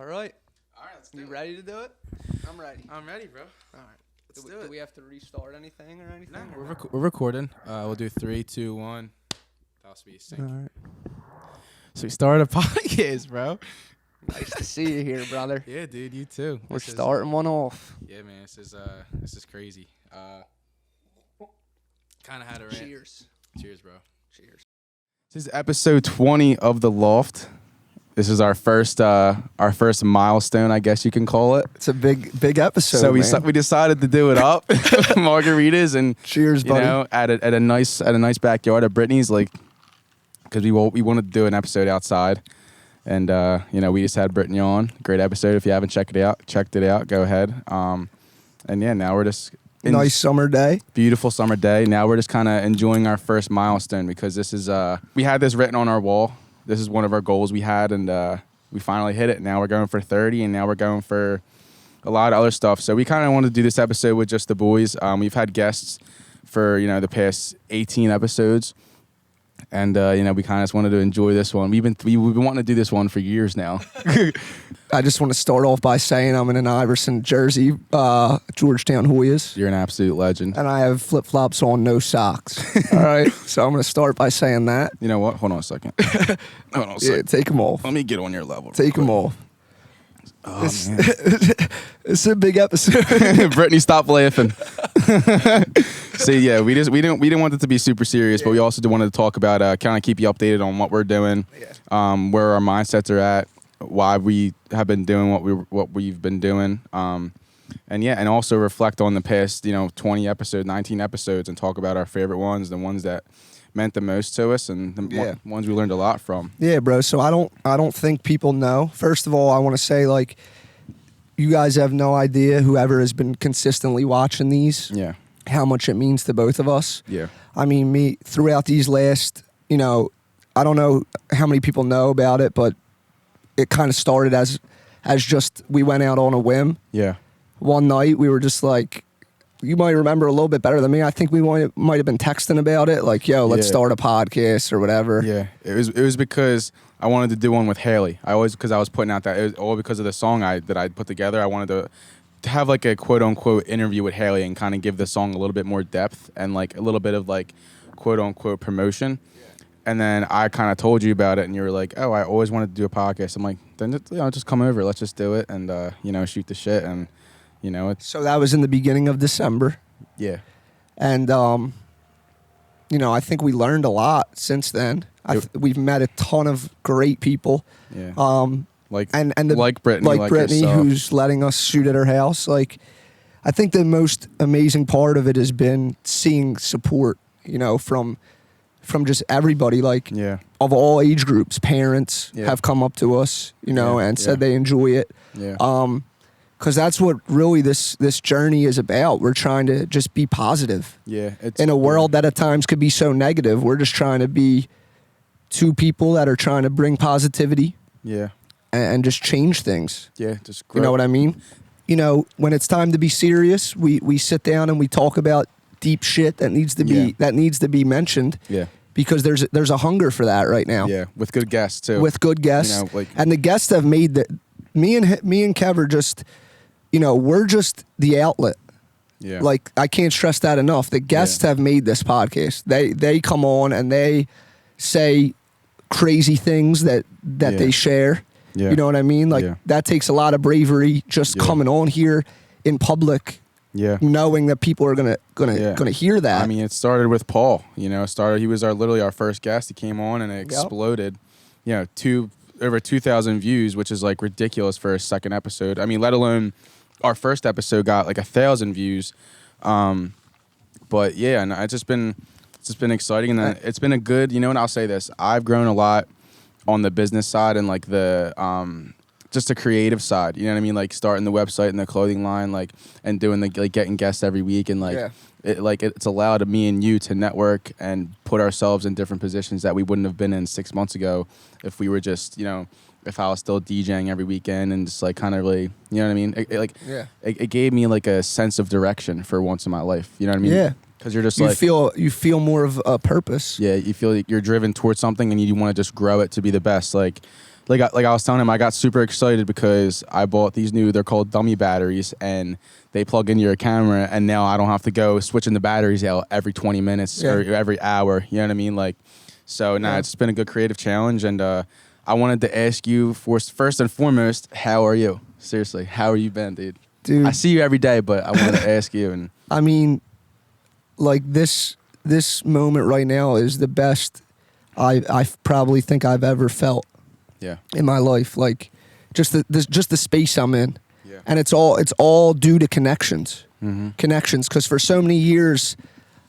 All right. All right, let's do You it. ready to do it? I'm ready. I'm ready, bro. All right. Let's Do do it. we have to restart anything or anything? No, or we're recording. We'll do 3, 2, 1. That'll be sync. All right. So we started a podcast, bro. Nice to see you here, brother. Yeah, dude, you too. We're starting one off. Yeah, man, this is crazy. Kind of had a rant. Cheers. Cheers, bro. Cheers. This is episode 20 of the LOFT. This is our first milestone, I guess you can call it. It's a big episode. So man. we decided to do it up, margaritas, and Cheers, buddy. You know, at a nice backyard at Brittany's, like, because we wanted to do an episode outside, and you know, we just had Brittany on. Great episode. If you haven't checked it out, go ahead. And yeah, now we're just Nice summer day. beautiful summer day. Now we're just kind of enjoying our first milestone because this is we had this written on our wall. This is one of our goals we had, and we finally hit it. Now we're going for 30, and now we're going for a lot of other stuff. So we kind of wanted to do this episode with just the boys. We've had guests for, you know, the past 18 episodes, and you know, we kind of just wanted to enjoy this one. We've been wanting to do this one for years now. I just want to start off by saying I'm in an Iverson jersey, Georgetown Hoyas, You're an absolute legend. and I have flip-flops on, no socks. All right, so I'm going to start by saying that. You know what? Hold on a second. Hold on a Yeah, second. take them off. Let me get on your level. Take them off. Oh, This- man. It's a big episode. Brittany, stop laughing. So yeah, we didn't want it to be super serious, but we also wanted to talk about kind of keep you updated on what we're doing, where our mindsets are at, why we have been doing what we've been doing, and yeah, and also reflect on the past 19 episodes, and talk about our favorite ones, the ones that meant the most to us, and the ones we learned a lot from. Yeah, bro. So I don't think people know. First of all, I want to say, like, you guys have no idea, whoever has been consistently watching these, Yeah, how much it means to both of us. yeah, I mean, me throughout these last, I don't know how many people know about it, but it kind of started as just, we went out on a whim. yeah. One night we were just like, you might remember a little bit better than me. I think we might have been texting about it, like, yo, let's Yeah. start a podcast or whatever. Yeah, it was because I wanted to do one with Haley. Because I was putting out it was all because of the song that I put together. I wanted to have like a quote unquote interview with Haley and kind of give the song a little bit more depth and like a little bit of like quote unquote promotion. And then I kind of told you about it, and you were like, "Oh, I always wanted to do a podcast." I'm like, "Then just come over. Let's just do it and shoot the shit." And it's So that was in the beginning of December. yeah, And, I think we learned a lot since then. We've met a ton of great people. yeah. And like Brittany, like Brittany, yourself. who's letting us shoot at her house. Like, I think the most amazing part of it has been seeing support, from just everybody, like, Yeah, of all age groups. Parents Yeah. have come up to us, Yeah, and said yeah. they enjoy it. yeah, Because that's what really this journey is about. We're trying to just be positive. yeah. It's In a world that at times could be so negative, we're just trying to be two people that are trying to bring positivity yeah, and just change things. yeah. Just You know what I mean? When it's time to be serious, we sit down and we talk about deep shit that needs to be mentioned, Yeah. because there's a hunger for that right now. Yeah, with good guests too. With good guests. And the guests have made me and Kev are just, we're just the outlet. yeah, Like, I can't stress that enough. The guests have made this podcast. They come on and they say crazy things that they share. yeah, You know what I mean? Like, that takes a lot of bravery, just Yeah. coming on here in public, yeah. knowing that people are gonna hear that. I mean, it started with Paul. He was literally our first guest. He came on and it exploded. Over 2,000 views, which is like ridiculous for a second episode. I mean, let alone our first episode got like 1,000 views. But yeah, and it's just been exciting, and then it's been a good. And I'll say this: I've grown a lot on the business side and like the just the creative side. You know what I mean? Like starting the website and the clothing line, like, and doing getting guests every week, and like it's allowed me and you to network and put ourselves in different positions that we wouldn't have been in 6 months ago if we were just if I was still DJing every weekend and just like kind of really, you know what I mean? It gave me like a sense of direction for once in my life. You know what I mean? Yeah. Because you're just you feel more of a purpose. Yeah, you feel like you're driven towards something and you want to just grow it to be the best. Like like I was telling him, I got super excited because I bought these new, they're called dummy batteries, and they plug into your camera, and now I don't have to go switching the batteries out every 20 minutes or every hour. You know what I mean? Like, so now it's been a good creative challenge, and I wanted to ask you first and foremost, how are you? Seriously, how are you been, dude? Dude, I see you every day, but I wanted to ask you. And I mean, like this moment right now is the best I probably think I've ever felt in my life. Like just the space I'm in, and it's all due to connections, connections. Because for so many years,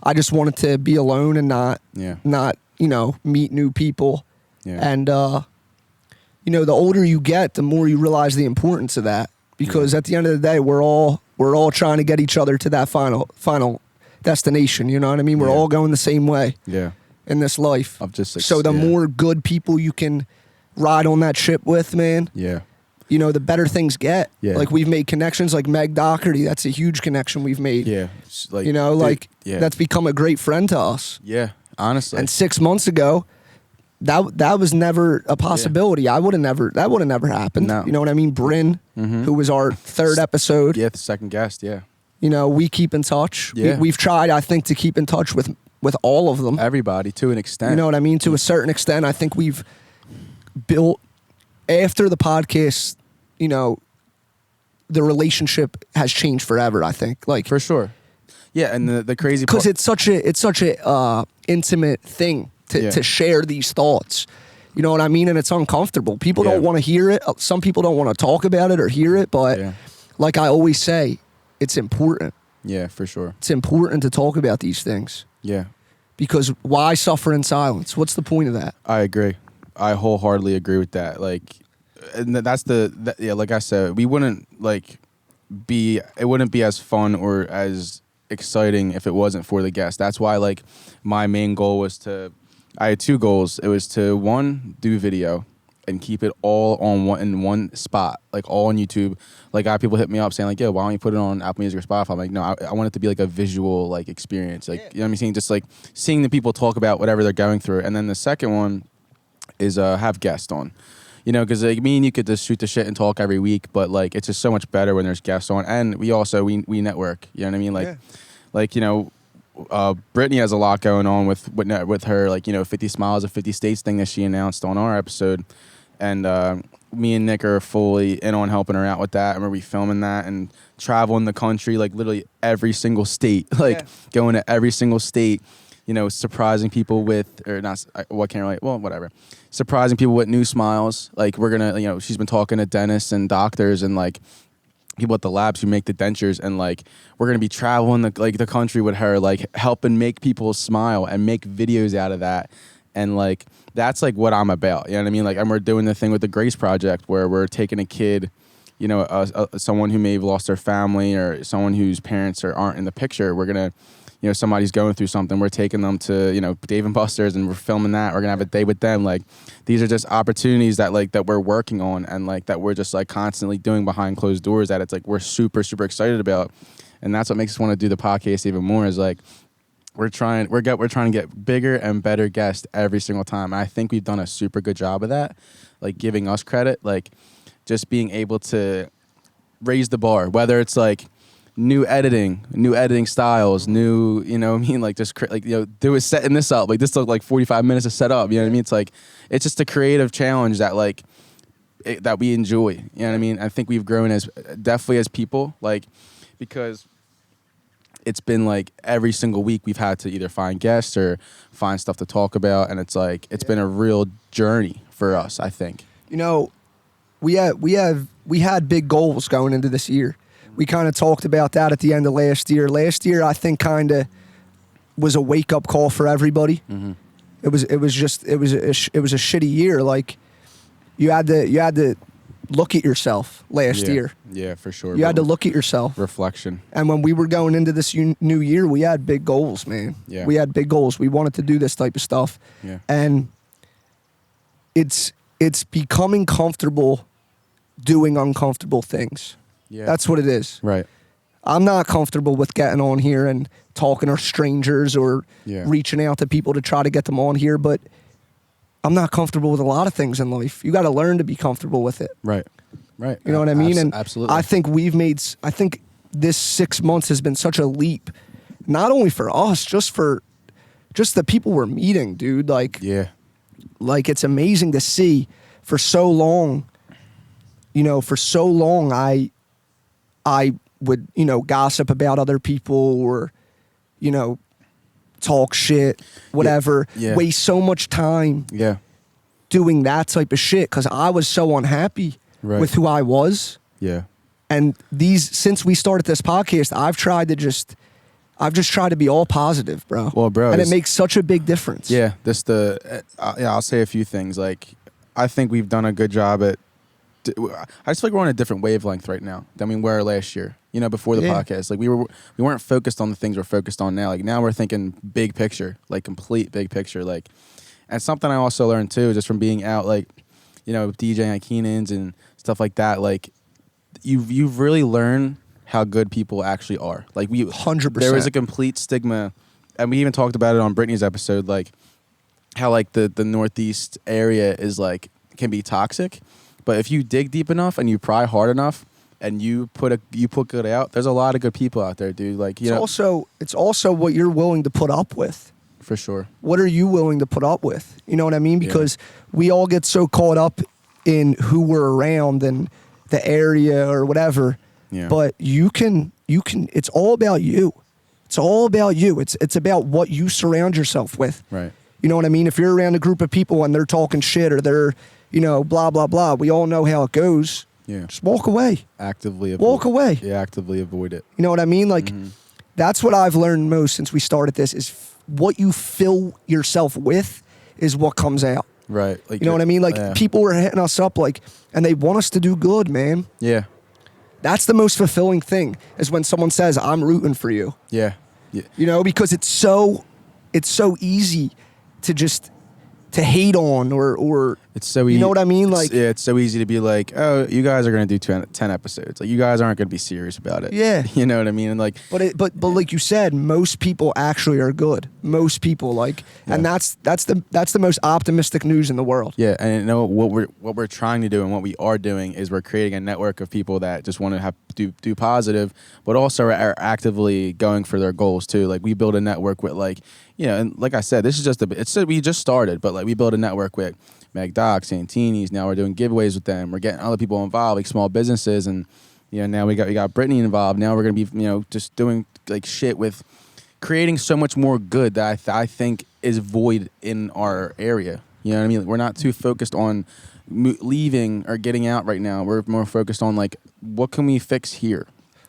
I just wanted to be alone and not meet new people, and the older you get, the more you realize the importance of that. Because at the end of the day, we're all trying to get each other to that final destination. You know what I mean? We're all going the same way. In this life. Of just so the more good people you can ride on that ship with, man. The better things get. Like we've made connections, like Meg Doherty. That's a huge connection we've made. Like, that's become a great friend to us. Honestly. And 6 months ago, that was never a possibility. That would have never happened. No. You know what I mean? Bryn, who was our third episode. The second guest. We keep in touch. We've tried, I think, to keep in touch with all of them. Everybody, to an extent. You know what I mean? To a certain extent, I think we've built, after the podcast, the relationship has changed forever, I think. Like, for sure. Yeah, and the crazy part, because it's such a intimate thing to share these thoughts. You know what I mean? And it's uncomfortable. People don't want to hear it. Some people don't want to talk about it or hear it, but like I always say, it's important. Yeah, for sure. It's important to talk about these things. Yeah. Because why suffer in silence? What's the point of that? I agree. I wholeheartedly agree with that. Like, and that's like I said, we wouldn't it wouldn't be as fun or as exciting if it wasn't for the guests. That's why, like, my main goal was I had two goals. It was to, one, do video and keep it all in one spot, like all on YouTube. Like, I have people hit me up saying like, yo, why don't you put it on Apple Music or Spotify? I'm like, no, I want it to be like a visual like experience. Like, you know what I'm saying? Just like seeing the people talk about whatever they're going through. And then the second one is have guests on. Because like me and you could just shoot the shit and talk every week, but like it's just so much better when there's guests on. And we network. You know what I mean? Brittany has a lot going on with her, like, 50 Smiles of 50 States thing that she announced on our episode. And me and Nick are fully in on helping her out with that. And we'll be filming that and traveling the country, like literally every single state, going to every single state, surprising people with, or not, what can't relate, well, whatever. Surprising people with new smiles. Like, we're going to, she's been talking to dentists and doctors and like people at the labs who make the dentures, and like we're gonna be traveling the country with her, like helping make people smile and make videos out of that. And like that's like what I'm about, you know what I mean? Like, and we're doing the thing with the Grace Project where we're taking a kid, someone who may have lost their family or someone whose parents aren't in the picture. We're gonna, somebody's going through something, we're taking them to, Dave and Buster's, and we're filming that. We're gonna have a day with them. Like, these are just opportunities that we're working on, and like that we're just like constantly doing behind closed doors, that it's like we're super, super excited about. And that's what makes us want to do the podcast even more, is like we're trying to get bigger and better guests every single time. And I think we've done a super good job of that, like giving us credit, like just being able to raise the bar, whether it's like new editing styles, new, like just setting this up. Like, this took like 45 minutes to set up, you know what I mean? It's like, it's just a creative challenge that like, that we enjoy, you know what I mean? I think we've grown definitely as people, like, because it's been like every single week we've had to either find guests or find stuff to talk about. And it's like, it's been a real journey for us, I think. We had big goals going into this year. We kind of talked about that at the end of last year. Last year, I think, kind of was a wake up call for everybody. Mm-hmm. It was a shitty year. Like, you had to look at yourself last year. Yeah, for sure. You had to look at yourself. Reflection. And when we were going into this new year, we had big goals, man. Yeah. We had big goals. We wanted to do this type of stuff. Yeah. And it's becoming comfortable doing uncomfortable things. Yeah. That's what it is. Right. I'm not comfortable with getting on here and talking to strangers or reaching out to people to try to get them on here, but I'm not comfortable with a lot of things in life. You got to learn to be comfortable with it. Right. You know what I mean? And absolutely. I think I think this 6 months has been such a leap, not only for us, just the people we're meeting, dude. Like, yeah. Like, it's amazing to see. For so long, I would, gossip about other people or, talk shit, whatever, waste so much time doing that type of shit because I was so unhappy with who I was. Yeah. And since we started this podcast, I've just tried to be all positive, bro. Well, bro. And it makes such a big difference. Yeah. I'll say a few things. Like, I think we've done a good job at, I just feel like we're on a different wavelength right now than we were last year, before the podcast. Like, we weren't focused on the things we're focused on now. Like, now we're thinking big picture, like complete big picture. Like, and something I also learned too, just from being out, like, DJing at Keenan's and stuff like that. Like, you've really learned how good people actually are. Like, 100%. There was a complete stigma, and we even talked about it on Brittany's episode, like how like the Northeast area is like can be toxic, but if you dig deep enough and you pry hard enough and you put good out, there's a lot of good people out there, dude. Like, it's also what you're willing to put up with. For sure. What are you willing to put up with? You know what I mean? Because we all get so caught up in who we're around and the area or whatever. Yeah. But you can. It's all about you. It's all about you. It's about what you surround yourself with. Right. You know what I mean? If you're around a group of people and they're talking shit or they're, blah blah blah, we all know how it goes. Yeah. Just walk away. Actively avoid. Walk away. Yeah. Actively avoid it. You know what I mean? Like, that's what I've learned most since we started this is what you fill yourself with is what comes out. Right. Like, you know what I mean? Like, people are hitting us up, like, and they want us to do good, man. Yeah. That's the most fulfilling thing is when someone says, I'm rooting for you. Yeah. Yeah. Because it's so easy to hate on or it's so easy. You know what I mean? Like, it's so easy to be like, oh, you guys are going to do 10 episodes. Like, you guys aren't going to be serious about it. Yeah. You know what I mean? And like, but like you said, most people actually are good. Most people and that's the most optimistic news in the world. Yeah. And what we're trying to do and what we are doing is we're creating a network of people that just want to do positive, but also are actively going for their goals too. Like, we build a network with and like I said, this is we just started, but like we built a network with Meg Doc, Santini's. Now we're doing giveaways with them. We're getting other people involved, like small businesses, and now we got Brittany involved. Now we're gonna be just doing like shit with creating so much more good that I think is void in our area. You know what I mean? We're not too focused on leaving or getting out right now. We're more focused on like what can we fix here.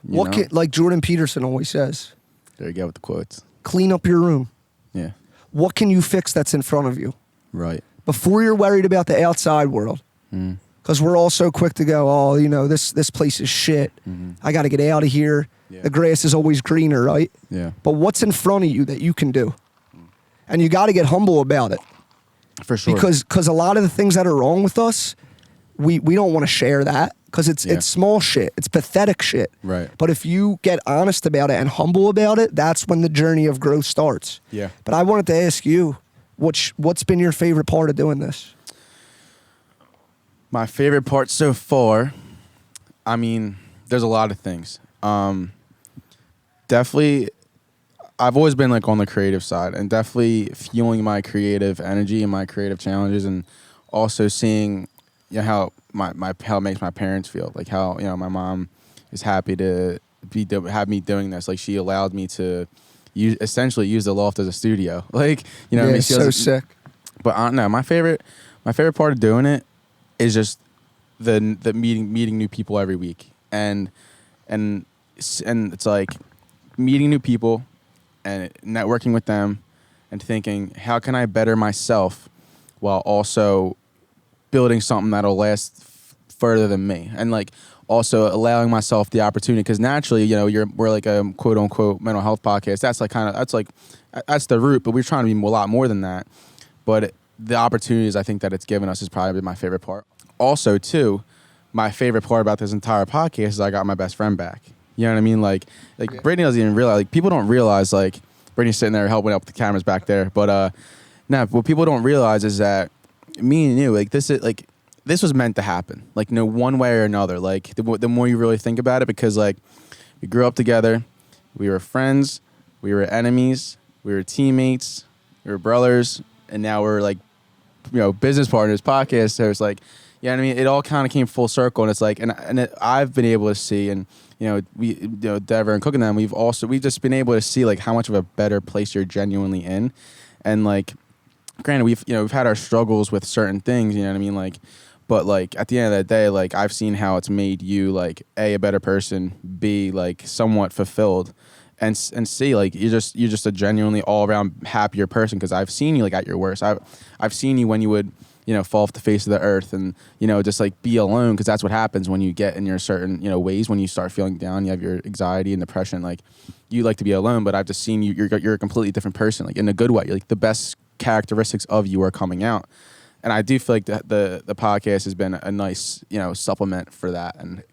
Like Jordan Peterson always says. There you go with the quotes. Clean up your room. Yeah. What can you fix that's in front of you? Right. Before you're worried about the outside world. Because we're all so quick to go, this place is shit. I got to get out of here. Yeah. The grass is always greener, right? Yeah. But what's in front of you that you can do? And you got to get humble about it. For sure. Because a lot of the things that are wrong with us, we don't want to share that. Because it's small shit. It's pathetic shit. Right. But if you get honest about it and humble about it, that's when the journey of growth starts. Yeah. But I wanted to ask you, what's been your favorite part of doing this? My favorite part so far, I mean, there's a lot of things. Definitely, I've always been like on the creative side and definitely fueling my creative energy and my creative challenges, and also seeing how how it makes my parents feel, like how my mom is happy to have me doing this. Like, she allowed me to essentially use the loft as a studio. Like, I mean, it's so sick. But no, my favorite part of doing it is just the meeting new people every week, and it's like meeting new people and networking with them and thinking, how can I better myself while also building something that'll last further than me, and like also allowing myself the opportunity, because naturally, we're like a quote unquote mental health podcast. That's the root, but we're trying to be a lot more than that. But the opportunities I think that it's given us is probably my favorite part. Also, too, my favorite part about this entire podcast is I got my best friend back. You know what I mean? Like Brittany doesn't even realize. Like, people don't realize. Like, Brittany's sitting there helping out with the cameras back there. But what people don't realize is that me and you, like this was meant to happen. Like no one way or another. Like the more you really think about it, because like we grew up together, we were friends, we were enemies, we were teammates, we were brothers, and now we're like, business partners, podcast. So it's like, I mean, it all kind of came full circle, and it's like, I've been able to see, and Dever and Cook and them, we've just been able to see like how much of a better place you're genuinely in, and like, granted, we've had our struggles with certain things, you know what I mean, like, but like at the end of the day, like I've seen how it's made you like a better person, B like somewhat fulfilled, and C like you're just a genuinely all around happier person, because I've seen you like at your worst. I've seen you when you would fall off the face of the earth and just like be alone, because that's what happens when you get in your certain ways. When you start feeling down, you have your anxiety and depression, like you like to be alone. But I've just seen you're a completely different person, like in a good way. Like the best characteristics of you are coming out. And I do feel like the podcast has been a nice, supplement for that. And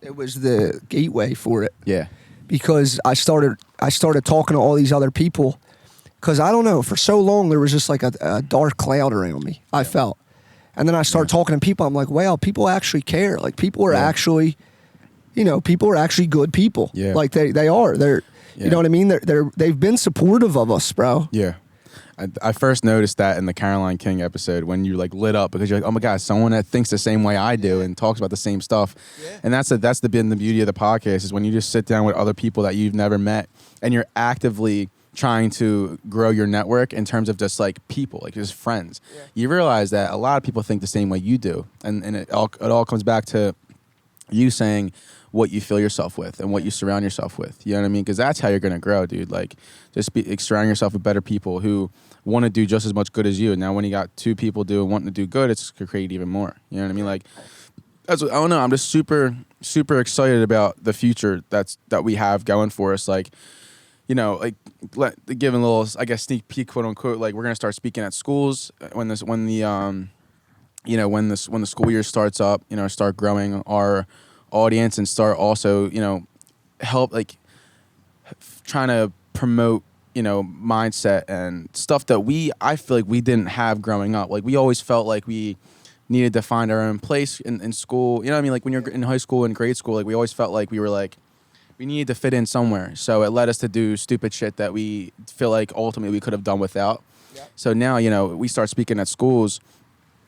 it was the gateway for it. Yeah. Because I started talking to all these other people, because I don't know, for so long there was just like a dark cloud around me, I felt. And then I started talking to people. I'm like, wow, people actually care. Like people are actually, people are actually good people. Yeah. Like they are. They're, you know what I mean? They've been supportive of us, bro. Yeah. I first noticed that in the Caroline King episode, when you like lit up, because you're like, oh my God, someone that thinks the same way I do and talks about the same stuff. Yeah. And that's the beauty of the podcast, is when you just sit down with other people that you've never met, and you're actively trying to grow your network in terms of just like people, like just friends. Yeah. You realize that a lot of people think the same way you do. And it all comes back to you saying what you fill yourself with and what you surround yourself with. You know what I mean? Because that's how you're going to grow, dude. Like just surrounding yourself with better people who want to do just as much good as you. And now when you got two people wanting to do good, it's going to create even more. You know what I mean? Like, I don't know. I'm just super, super excited about the future that we have going for us. Like, like giving a little, I guess, sneak peek, quote unquote. Like we're going to start speaking at schools when the school year starts up. Start growing our audience and start also help like trying to promote mindset and stuff that I feel like we didn't have growing up. Like we always felt like we needed to find our own place in school. You know what I mean? Like when you're in high school and grade school, like we always felt like we needed to fit in somewhere. So it led us to do stupid shit that we feel like ultimately we could have done without. Yep. So now, we start speaking at schools.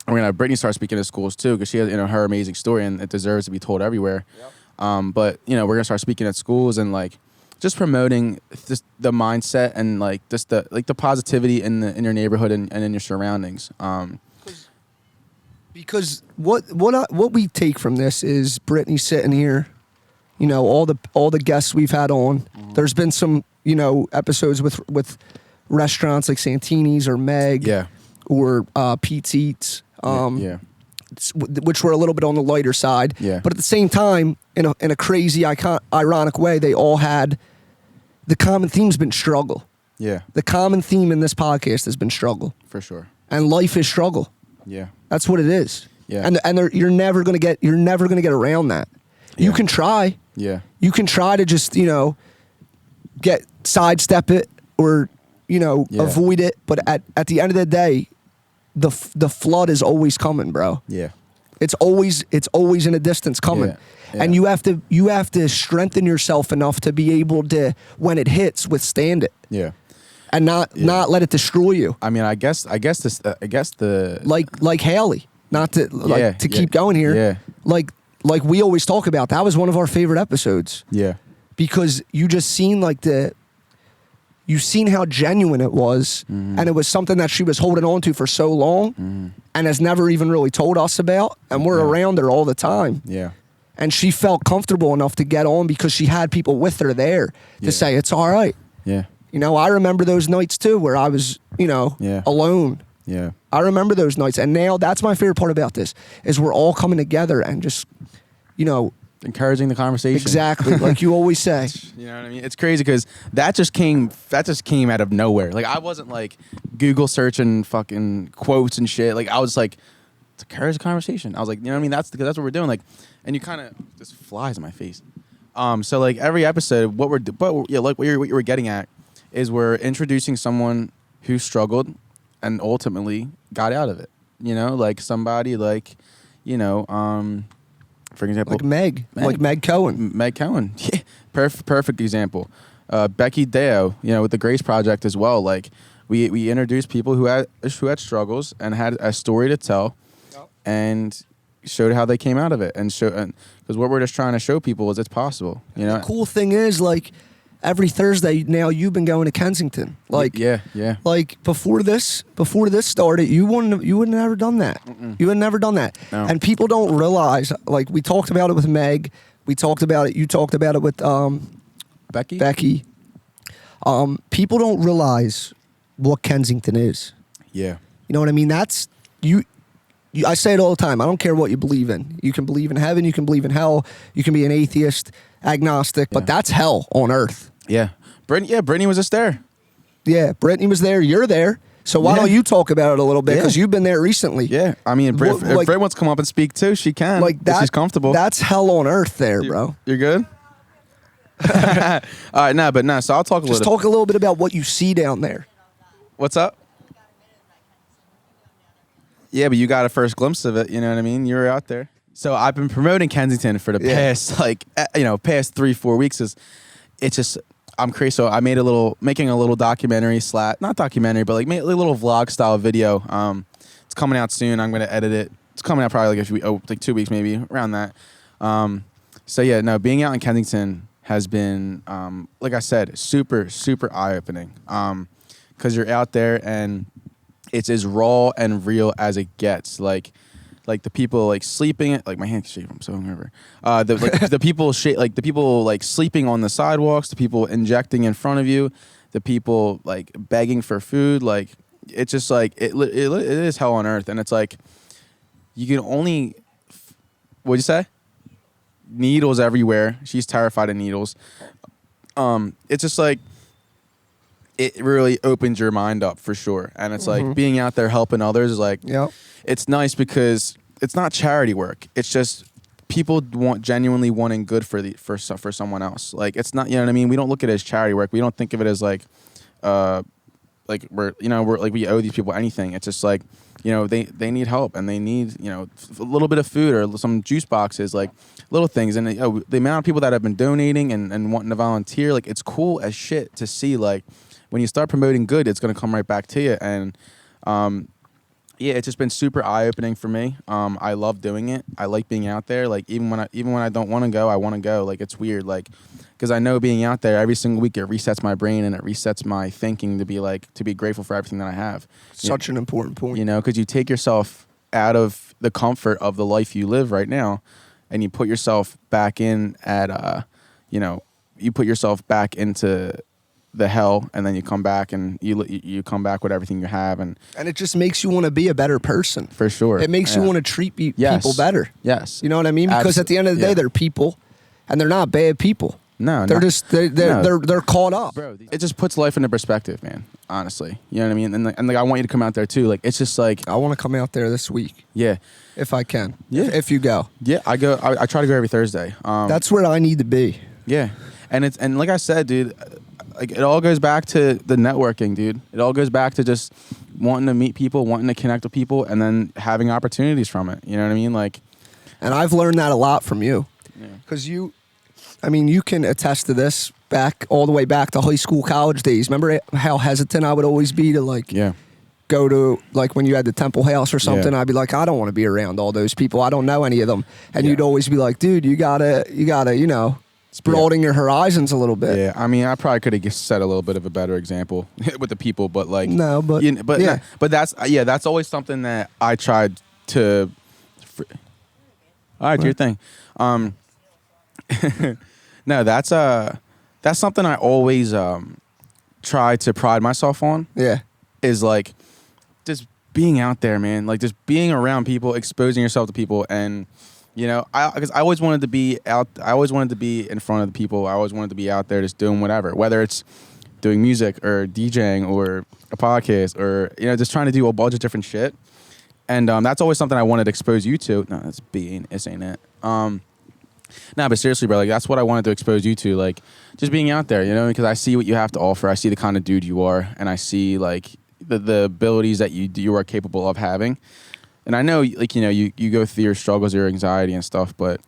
We're going to have Brittany start speaking at schools too, because she has, her amazing story, and it deserves to be told everywhere. Yep. But, we're going to start speaking at schools and like just promoting just the mindset and like just the positivity in your neighborhood and in your surroundings. Because what we take from this is Brittany sitting here, all the guests we've had on. Mm-hmm. There's been some, episodes with restaurants like Santini's or Meg, or Pete's Eats, which were a little bit on the lighter side. Yeah. But at the same time, in a crazy, ironic way, they all had the common theme's been struggle. Yeah. The common theme in this podcast has been struggle. For sure. And life is struggle. Yeah. That's what it is. Yeah. And you're never gonna get around that. Yeah. You can try. Yeah. You can try to just, sidestep it or, avoid it. But at the end of the day, the flood is always coming, bro. Yeah. It's always in a distance coming. Yeah. Yeah. And you have to strengthen yourself enough to be able to, when it hits, withstand it. Yeah. And not let it destroy you. I mean, I guess the like Haley, not to keep going here. Yeah. Like we always talk about, that was one of our favorite episodes. Yeah. Because you just seen you've seen how genuine it was, mm-hmm. and it was something that she was holding on to for so long, mm-hmm. and has never even really told us about, and we're around her all the time. Yeah. And she felt comfortable enough to get on because she had people with her there to say, it's all right. Yeah. I remember those nights too where I was, alone. Yeah. I remember those nights. And now that's my favorite part about this, is we're all coming together and just, encouraging the conversation. Exactly. Like you always say. You know what I mean? It's crazy because that just came out of nowhere. Like I wasn't like Google searching fucking quotes and shit. Like I was like, to encourage the conversation. I was like, you know what I mean? That's what we're doing. Like, and you kind of just flies in my face. So like every episode, what you were getting at is we're introducing someone who struggled and ultimately got out of it. You know, like somebody like, you know, for example, like Meg Cohen. Meg Cohen, yeah, perfect example. Becky Deo, you know, with the Grace Project as well. Like we introduced people who had struggles and had a story to tell, and showed how they came out of it, and because what we're just trying to show people is it's possible. You know, the cool thing is like every Thursday now you've been going to Kensington. Like yeah. Like before this started, you wouldn't have never done that. Mm-mm. You would never done that. No. And people don't realize. Like we talked about it with Meg. We talked about it. You talked about it with Becky. People don't realize what Kensington is. Yeah. You know what I mean? That's you. I say it all the time. I don't care what you believe in. You can believe in heaven. You can believe in hell. You can be an atheist, agnostic, but that's hell on earth. Yeah. Brittany was just there. Yeah, Brittany was there. You're there. So why don't you talk about it a little bit? Because you've been there recently. Yeah. I mean, if Britt wants to come up and speak too, she can. Like that, if she's comfortable. That's hell on earth there, bro. You're good? All right, so I'll talk a little. Just talk a little bit about what you see down there. What's up? Yeah, but you got a first glimpse of it. You know what I mean? You were out there. So I've been promoting Kensington for the past, past 3-4 weeks. It's just, I'm crazy. So I making a little documentary not documentary, but like a little vlog style video. It's coming out soon. I'm going to edit it. It's coming out probably like 2 weeks, maybe around that. Being out in Kensington has been, like I said, super, super eye-opening. Because you're out there and it's as raw and real as it gets. Like the people like sleeping. Like my hand's shaking. I'm so hungover. The people sleeping on the sidewalks. The people injecting in front of you. The people like begging for food. Like it's just like it is hell on earth. And it's like you can only. What'd you say? Needles everywhere. She's terrified of needles. It's just like. It really opens your mind up for sure. And it's like being out there helping others is like, it's nice because it's not charity work. It's just people genuinely wanting good for someone else. Like it's not, you know what I mean? We don't look at it as charity work. We don't think of it as like we're like we owe these people anything. It's just like, you know, they need help and they need, you know, a little bit of food or some juice boxes, like little things. And the amount of people that have been donating and wanting to volunteer, like it's cool as shit to see like, when you start promoting good, it's going to come right back to you. And it's just been super eye-opening for me. I love doing it. I like being out there. Like even when I don't want to go, I want to go. Like it's weird. Like because I know being out there every single week, it resets my brain and it resets my thinking to be grateful for everything that I have. Such an important point. You know, because you take yourself out of the comfort of the life you live right now, and you put yourself back in you put yourself back into the hell, and then you come back and you come back with everything you have, and it just makes you want to be a better person. For sure, it makes you want to treat people better. Yes, you know what I mean? Because at the end of the day, they're people, and they're not bad people. No, they're they're caught up. Bro, it just puts life into perspective, man. Honestly, you know what I mean? And I want you to come out there too. Like it's just like I want to come out there this week. Yeah, if I can. Yeah, if you go. Yeah, I go. I try to go every Thursday. That's where I need to be. Yeah, and like I said, dude. Like it all goes back to the networking, dude. It all goes back to just wanting to meet people, wanting to connect with people, and then having opportunities from it. You know what I mean? Like, and I've learned that a lot from you, because you can attest to this all the way back to high school, college days. Remember how hesitant I would always be to go to like when you had the Temple House or something. I'd be like, I don't want to be around all those people. I don't know any of them, and you'd always be like, dude, you gotta, you know. Broadening your horizons a little bit. Yeah, I mean, I probably could have set a little bit of a better example with the people, but like but that's always something that I tried to. All right, do your thing. No, that's something I always try to pride myself on. Yeah, is like just being out there, man. Like just being around people, exposing yourself to people, and. You know, because I always wanted to be out. I always wanted to be in front of the people. I always wanted to be out there just doing whatever, whether it's doing music or DJing or a podcast or, you know, just trying to do a bunch of different shit. And that's always something I wanted to expose you to. No, that's B, this ain't it. But seriously, bro, like that's what I wanted to expose you to, like just being out there, you know, because I see what you have to offer. I see the kind of dude you are, and I see like the abilities that you are capable of having. And I know, like, you go through your struggles, your anxiety and stuff, but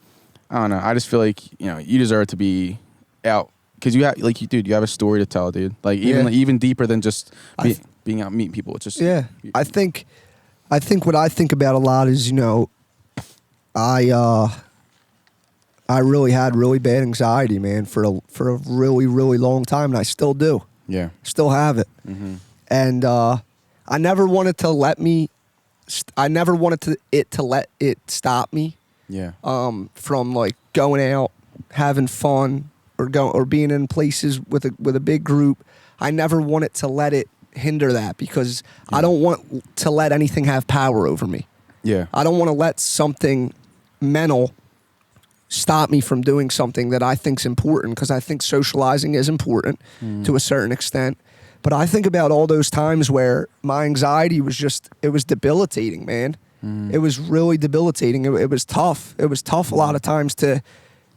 I don't know. I just feel like, you deserve to be out because you have, like, you have a story to tell, dude. Like, even deeper than just being out meeting people. It's just I think what I think about a lot is, I really had really bad anxiety, man, for a really, really long time, and I still do. Yeah. Still have it. Mm-hmm. And I never wanted to let it stop me. Yeah. From like going out, having fun, or being in places with a big group. I never wanted to let it hinder that because I don't want to let anything have power over me. Yeah. I don't want to let something mental stop me from doing something that I think's important, because I think socializing is important to a certain extent. But I think about all those times where my anxiety was it was debilitating, man. It was really debilitating. It was tough. It was tough a lot of times to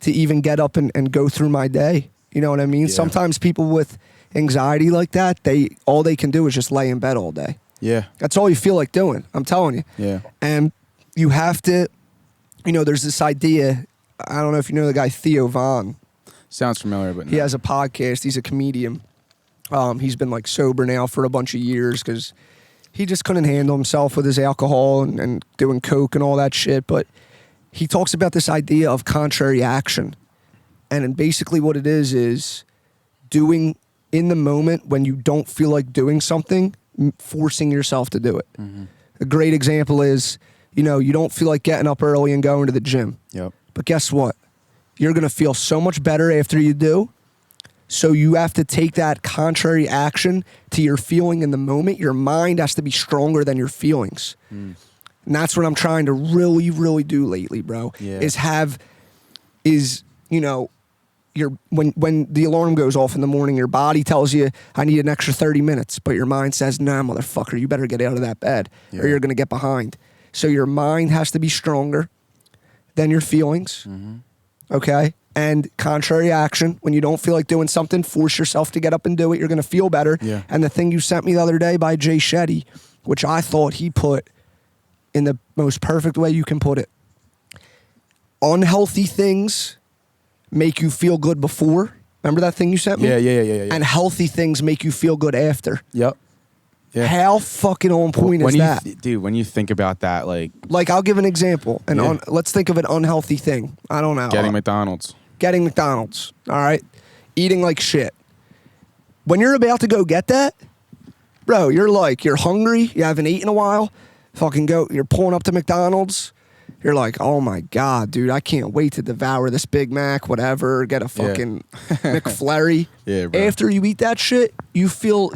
even get up and go through my day. You know what I mean? Yeah. Sometimes people with anxiety like that, all they can do is just lay in bed all day. Yeah. That's all you feel like doing. I'm telling you. Yeah. And you have to, there's this idea. I don't know if you know the guy Theo Von. Sounds familiar, but no. He has a podcast. He's a comedian. He's been like sober now for a bunch of years because he just couldn't handle himself with his alcohol and doing coke and all that shit. But he talks about this idea of contrary action. And basically what it is doing in the moment when you don't feel like doing something, forcing yourself to do it. Mm-hmm. A great example is, you don't feel like getting up early and going to the gym. Yep. But guess what? You're going to feel so much better after you do. So you have to take that contrary action to your feeling in the moment. Your mind has to be stronger than your feelings. And that's what I'm trying to really, really do lately, bro. Yeah. When the alarm goes off in the morning, your body tells you, I need an extra 30 minutes. But your mind says, nah, motherfucker, you better get out of that bed or you're going to get behind. So your mind has to be stronger than your feelings. Mm-hmm. Okay? And contrary action, when you don't feel like doing something, force yourself to get up and do it. You're going to feel better. Yeah. And the thing you sent me the other day by Jay Shetty, which I thought he put in the most perfect way you can put it. Unhealthy things make you feel good before. Remember that thing you sent me? Yeah. And healthy things make you feel good after. Yep. Yeah. How fucking on point is that? Dude, when you think about that, like I'll give an example. Let's think of an unhealthy thing. I don't know. Getting McDonald's. All right? Eating like shit. When you're about to go get that, bro, you're hungry, you haven't eaten in a while, you're pulling up to McDonald's, you're like, oh my God, dude, I can't wait to devour this Big Mac, whatever, get a fucking McFlurry. Yeah, bro. After you eat that shit, you feel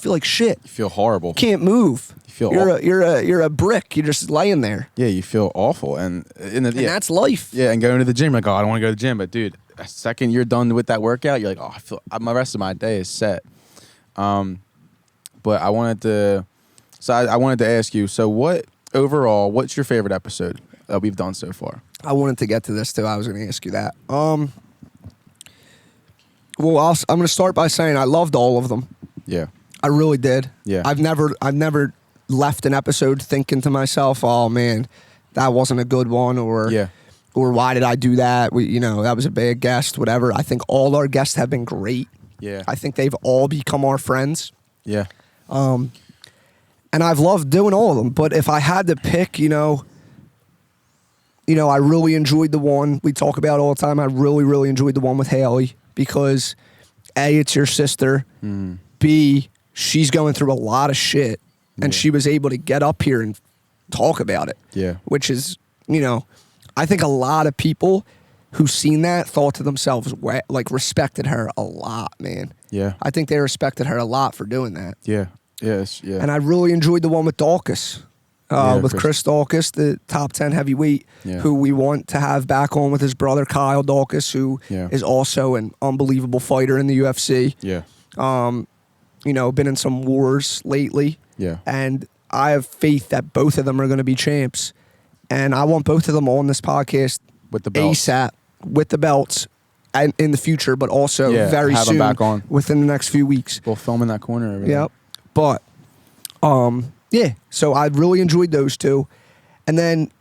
like shit. You feel horrible. Can't move. You're a brick. You're just laying there. Yeah, you feel awful, and that's life. Yeah, and going to the gym, like, oh, I don't want to go to the gym, but dude, a second you're done with that workout, you're like, oh, I feel my rest of my day is set. But I wanted to ask you. So, what's your favorite episode that we've done so far? I wanted to get to this too. I was going to ask you that. Well, I'm going to start by saying I loved all of them. Yeah, I really did. Yeah, I've never left an episode thinking to myself, oh man, that wasn't a good one, or why did I do that? That was a bad guest, whatever. I think all our guests have been great. Yeah, I think they've all become our friends. Yeah. And I've loved doing all of them. But if I had to pick, I really enjoyed the one we talk about all the time. I really, really enjoyed the one with Haley because A, it's your sister. B, she's going through a lot of shit. And she was able to get up here and talk about it. Yeah. Which is, I think a lot of people who seen that thought to themselves, respected her a lot, man. Yeah. I think they respected her a lot for doing that. Yeah. Yes. Yeah. And I really enjoyed the one with Dawkins, with Chris Dawkins, the top 10 heavyweight, who we want to have back on with his brother Kyle Dawkins, who is also an unbelievable fighter in the UFC. Yeah. Been in some wars lately. Yeah. And I have faith that both of them are going to be champs. And I want both of them on this podcast with the belts. ASAP, with the belts, and in the future, but also very soon, them back on within the next few weeks. We'll film in that corner. Yep. But, so I really enjoyed those two. And then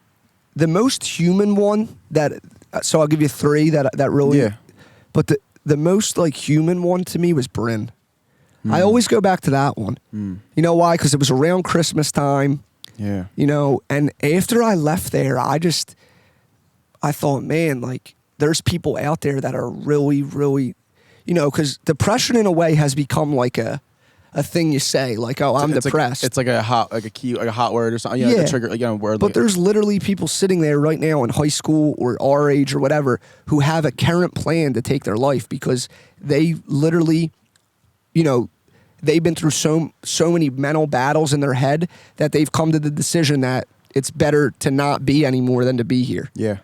the most human one so I'll give you three that really. Yeah. But the most like human one to me was Bryn. I always go back to that one. You know why? Because it was around Christmas time. Yeah. You know, and after I left there, I thought, man, like there's people out there that are really, really, you know, because depression in a way has become like a thing you say, like, oh, I'm depressed. It's like a hot word or something. You know, like a trigger, like, you know, word. But there's literally people sitting there right now in high school or our age or whatever who have a current plan to take their life because they literally, you know, they've been through so many mental battles in their head that they've come to the decision that it's better to not be anymore than to be here. Yeah.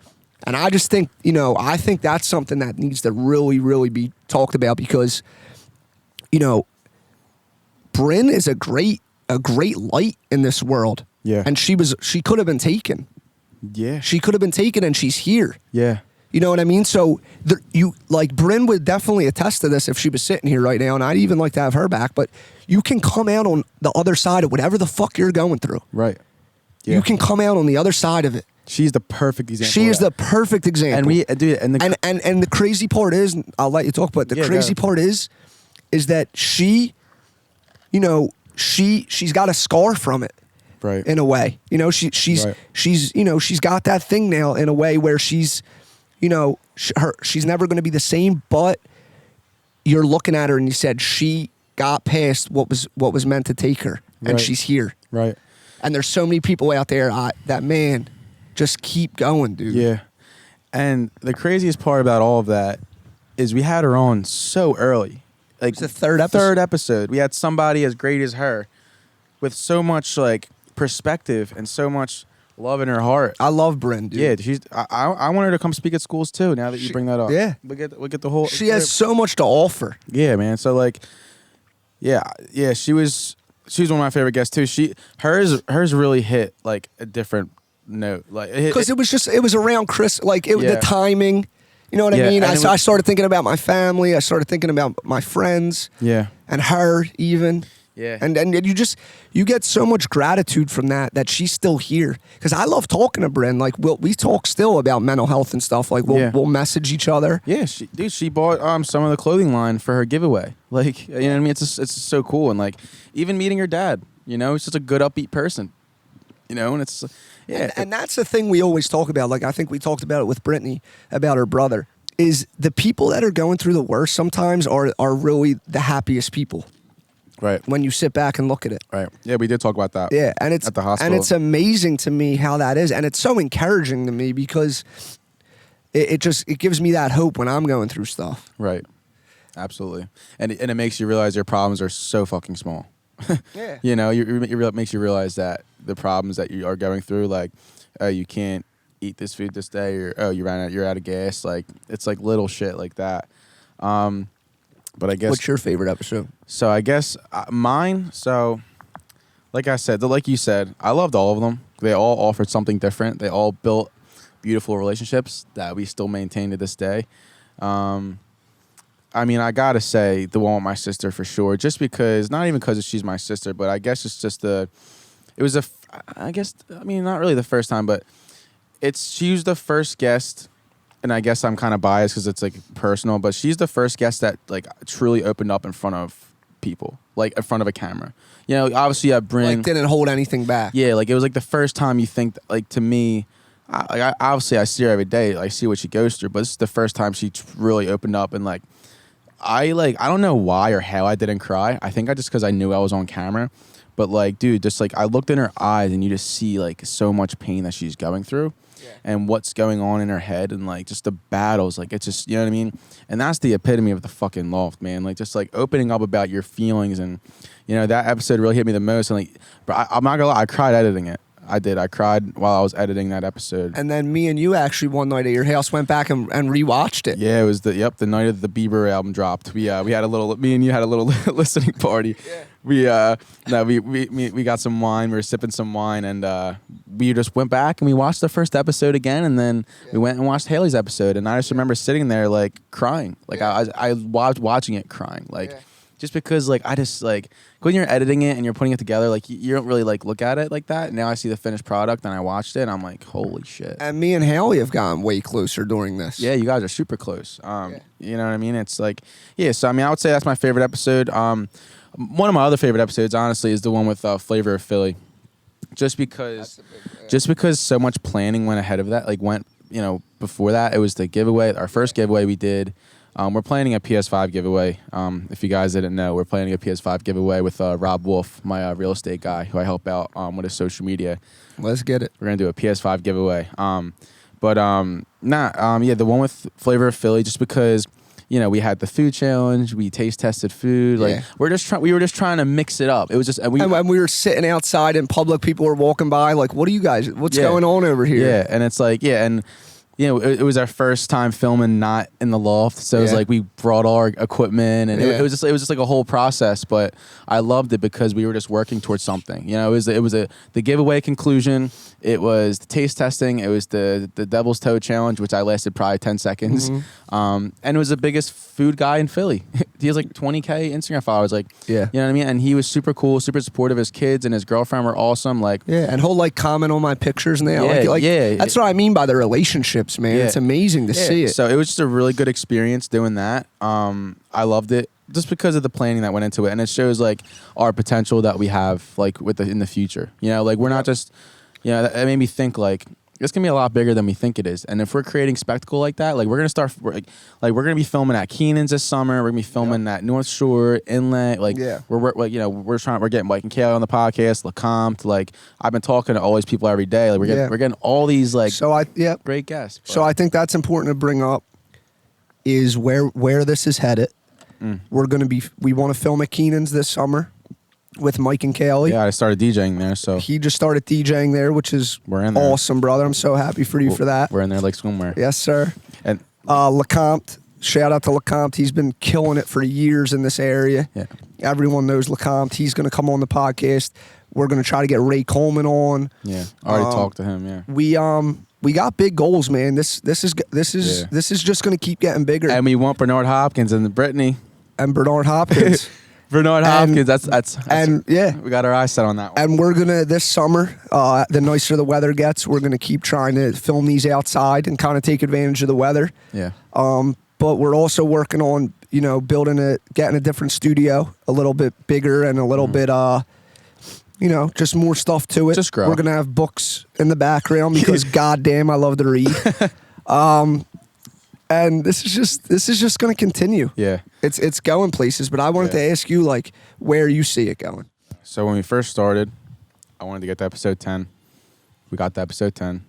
And I just think, you know, I think that's something that needs to really, really be talked about because, you know, Bryn is a great light in this world. Yeah. And she could have been taken. Yeah. She could have been taken and she's here. Yeah. You know what I mean? So Bryn would definitely attest to this if she was sitting here right now, and I'd even like to have her back, but you can come out on the other side of whatever the fuck you're going through. Right. Yeah. You can come out on the other side of it. She's the perfect example. She is the perfect example. And the crazy part is, I'll let you talk, but the crazy part is that she, you know, she's got a scar from it. Right. In a way. You know, she's you know, she's got that thing now in a way where she's, you know, she's never going to be the same, but you're looking at her and you said she got past what was meant to take her, and she's here. Right. And there's so many people out there that, man, just keep going, dude. Yeah. And the craziest part about all of that is we had her on so early. Like it's the third episode. Third episode. We had somebody as great as her with so much like perspective and so much love in her heart. I love Bryn, dude. Yeah, she's. I want her to come speak at schools too. Now that you bring that up, yeah, we get the whole. She has so much to offer. Yeah, man. So like, yeah. She was one of my favorite guests too. Hers really hit like a different note, like because it was around Chris, like the timing. You know what I mean? I started thinking about my family. I started thinking about my friends. Yeah, and her even. Yeah. And you get so much gratitude from that she's still here. Because I love talking to Bryn. Like we talk still about mental health and stuff. Like we'll message each other. Yeah, she bought some of the clothing line for her giveaway. Like, you know what I mean? It's so cool. And like even meeting her dad, you know, he's just a good upbeat person. You know, and it's and that's the thing we always talk about. Like I think we talked about it with Brittany about her brother. Is the people that are going through the worst sometimes are really the happiest people. Right. When you sit back and look at it. Right. Yeah, we did talk about that. Yeah, and it's at the hospital. And it's amazing to me how that is, and it's so encouraging to me because it gives me that hope when I'm going through stuff. Right. Absolutely. And it makes you realize your problems are so fucking small. Yeah. You know, it makes you realize that the problems that you are going through, like, you can't eat this food this day, or you're out of gas. Like, it's like little shit like that. But I guess. What's your favorite episode? So I guess mine. So, like I said, like you said, I loved all of them. They all offered something different. They all built beautiful relationships that we still maintain to this day. I mean, I gotta say the one with my sister for sure. Just because, not even because she's my sister, but I guess it's just I guess, I mean, not really the first time, but she was the first guest. And I guess I'm kind of biased because it's like personal, but she's the first guest that like truly opened up in front of people, like in front of a camera. You know, obviously Bryn, like didn't hold anything back. Yeah, like it was like the first time you think, like, to me, I obviously I see her every day, I see what she goes through, but this is the first time she really opened up, and like I don't know why or how I didn't cry. I think because I knew I was on camera, but like, dude, just like I looked in her eyes and you just see like so much pain that she's going through. Yeah. And what's going on in her head, and like just the battles, like it's just, you know what I mean? And that's the epitome of the fucking loft, man. Like just like opening up about your feelings, and you know, that episode really hit me the most. And like, but I'm not gonna lie, I cried editing it. I did. I cried while I was editing that episode. And then me and you actually one night at your house went back and rewatched it. Yeah, it was the night of the Bieber album dropped. We had me and you had a little listening party. Yeah. We got some wine. We were sipping some wine, and we just went back and we watched the first episode again, and then we went and watched Haley's episode. And I just remember sitting there like crying, like I was watching it crying, like just because like I just like when you're editing it and you're putting it together, like you don't really like look at it like that. Now I see the finished product and I watched it and I'm like, holy shit. And me and Haley have gotten way closer during this. Yeah, you guys are super close. You know what I mean? It's like, yeah. So I mean, I would say that's my favorite episode. One of my other favorite episodes, honestly, is the one with Flavor of Philly, just because so much planning went ahead of that. Like before that, it was the giveaway. Our first giveaway we did. We're planning a PS5 giveaway. If you guys didn't know, we're planning a PS5 giveaway with Rob Wolf, my real estate guy, who I help out with his social media. Let's get it. We're gonna do a PS5 giveaway. The one with Flavor of Philly, just because we had the food challenge, we taste tested food. Like we were just trying to mix it up. It was just and we were sitting outside in public. People were walking by, like, "What are you guys? What's going on over here?" Yeah, and it's like and. It was our first time filming not in the loft, so it was like we brought all our equipment, and it was just like a whole process. But I loved it because we were just working towards something. It was the giveaway conclusion. It was the taste testing. It was the Devil's Toe challenge, which I lasted probably 10 seconds. And it was the biggest food guy in Philly. He has like 20K Instagram followers. Like, you know what I mean? And he was super cool, super supportive. His kids and his girlfriend were awesome. Like, and he'll like comment on my pictures now. That's what I mean by the relationships, man. It's amazing to see it. So it was just a really good experience doing that. I loved it just because of the planning that went into it, and it shows like our potential that we have like in the future. Like we're not just. That made me think like this can be a lot bigger than we think it is. And if we're creating spectacle like that, like we're gonna be filming at Keenan's this summer. We're gonna be filming at North Shore, Inlet. Like we're getting Mike and Kayla on the podcast, LeCompte. Like I've been talking to all these people every day. Like we're getting all these like great guests. So I think that's important to bring up is where this is headed. We want to film at Keenan's this summer with Mike and Kaylee. Yeah, I started DJing there, so he just started DJing there, which is awesome, brother. I'm so happy for you for that. We're in there like swimwear. Yes, sir. And LeCompte, shout out to LeCompte. He's been killing it for years in this area. Yeah, everyone knows LeCompte. He's going to come on the podcast. We're going to try to get Ray Coleman on. Yeah, I already talked to him. Yeah, we got big goals, man. This is just going to keep getting bigger. And we want Bernard Hopkins and Brittany and Bernard Hopkins. Bernard Hopkins, that's we got our eyes set on that one. And we're gonna this summer, the nicer the weather gets, we're gonna keep trying to film these outside and kind of take advantage of the weather. Yeah. But we're also working on getting a different studio, a little bit bigger and a little bit just more stuff to it. Just grow. We're gonna have books in the background because goddamn, I love to read. And this is just going to continue. Yeah. It's going places, but I wanted to ask you like where you see it going. So when we first started, I wanted to get to episode 10. We got to episode 10.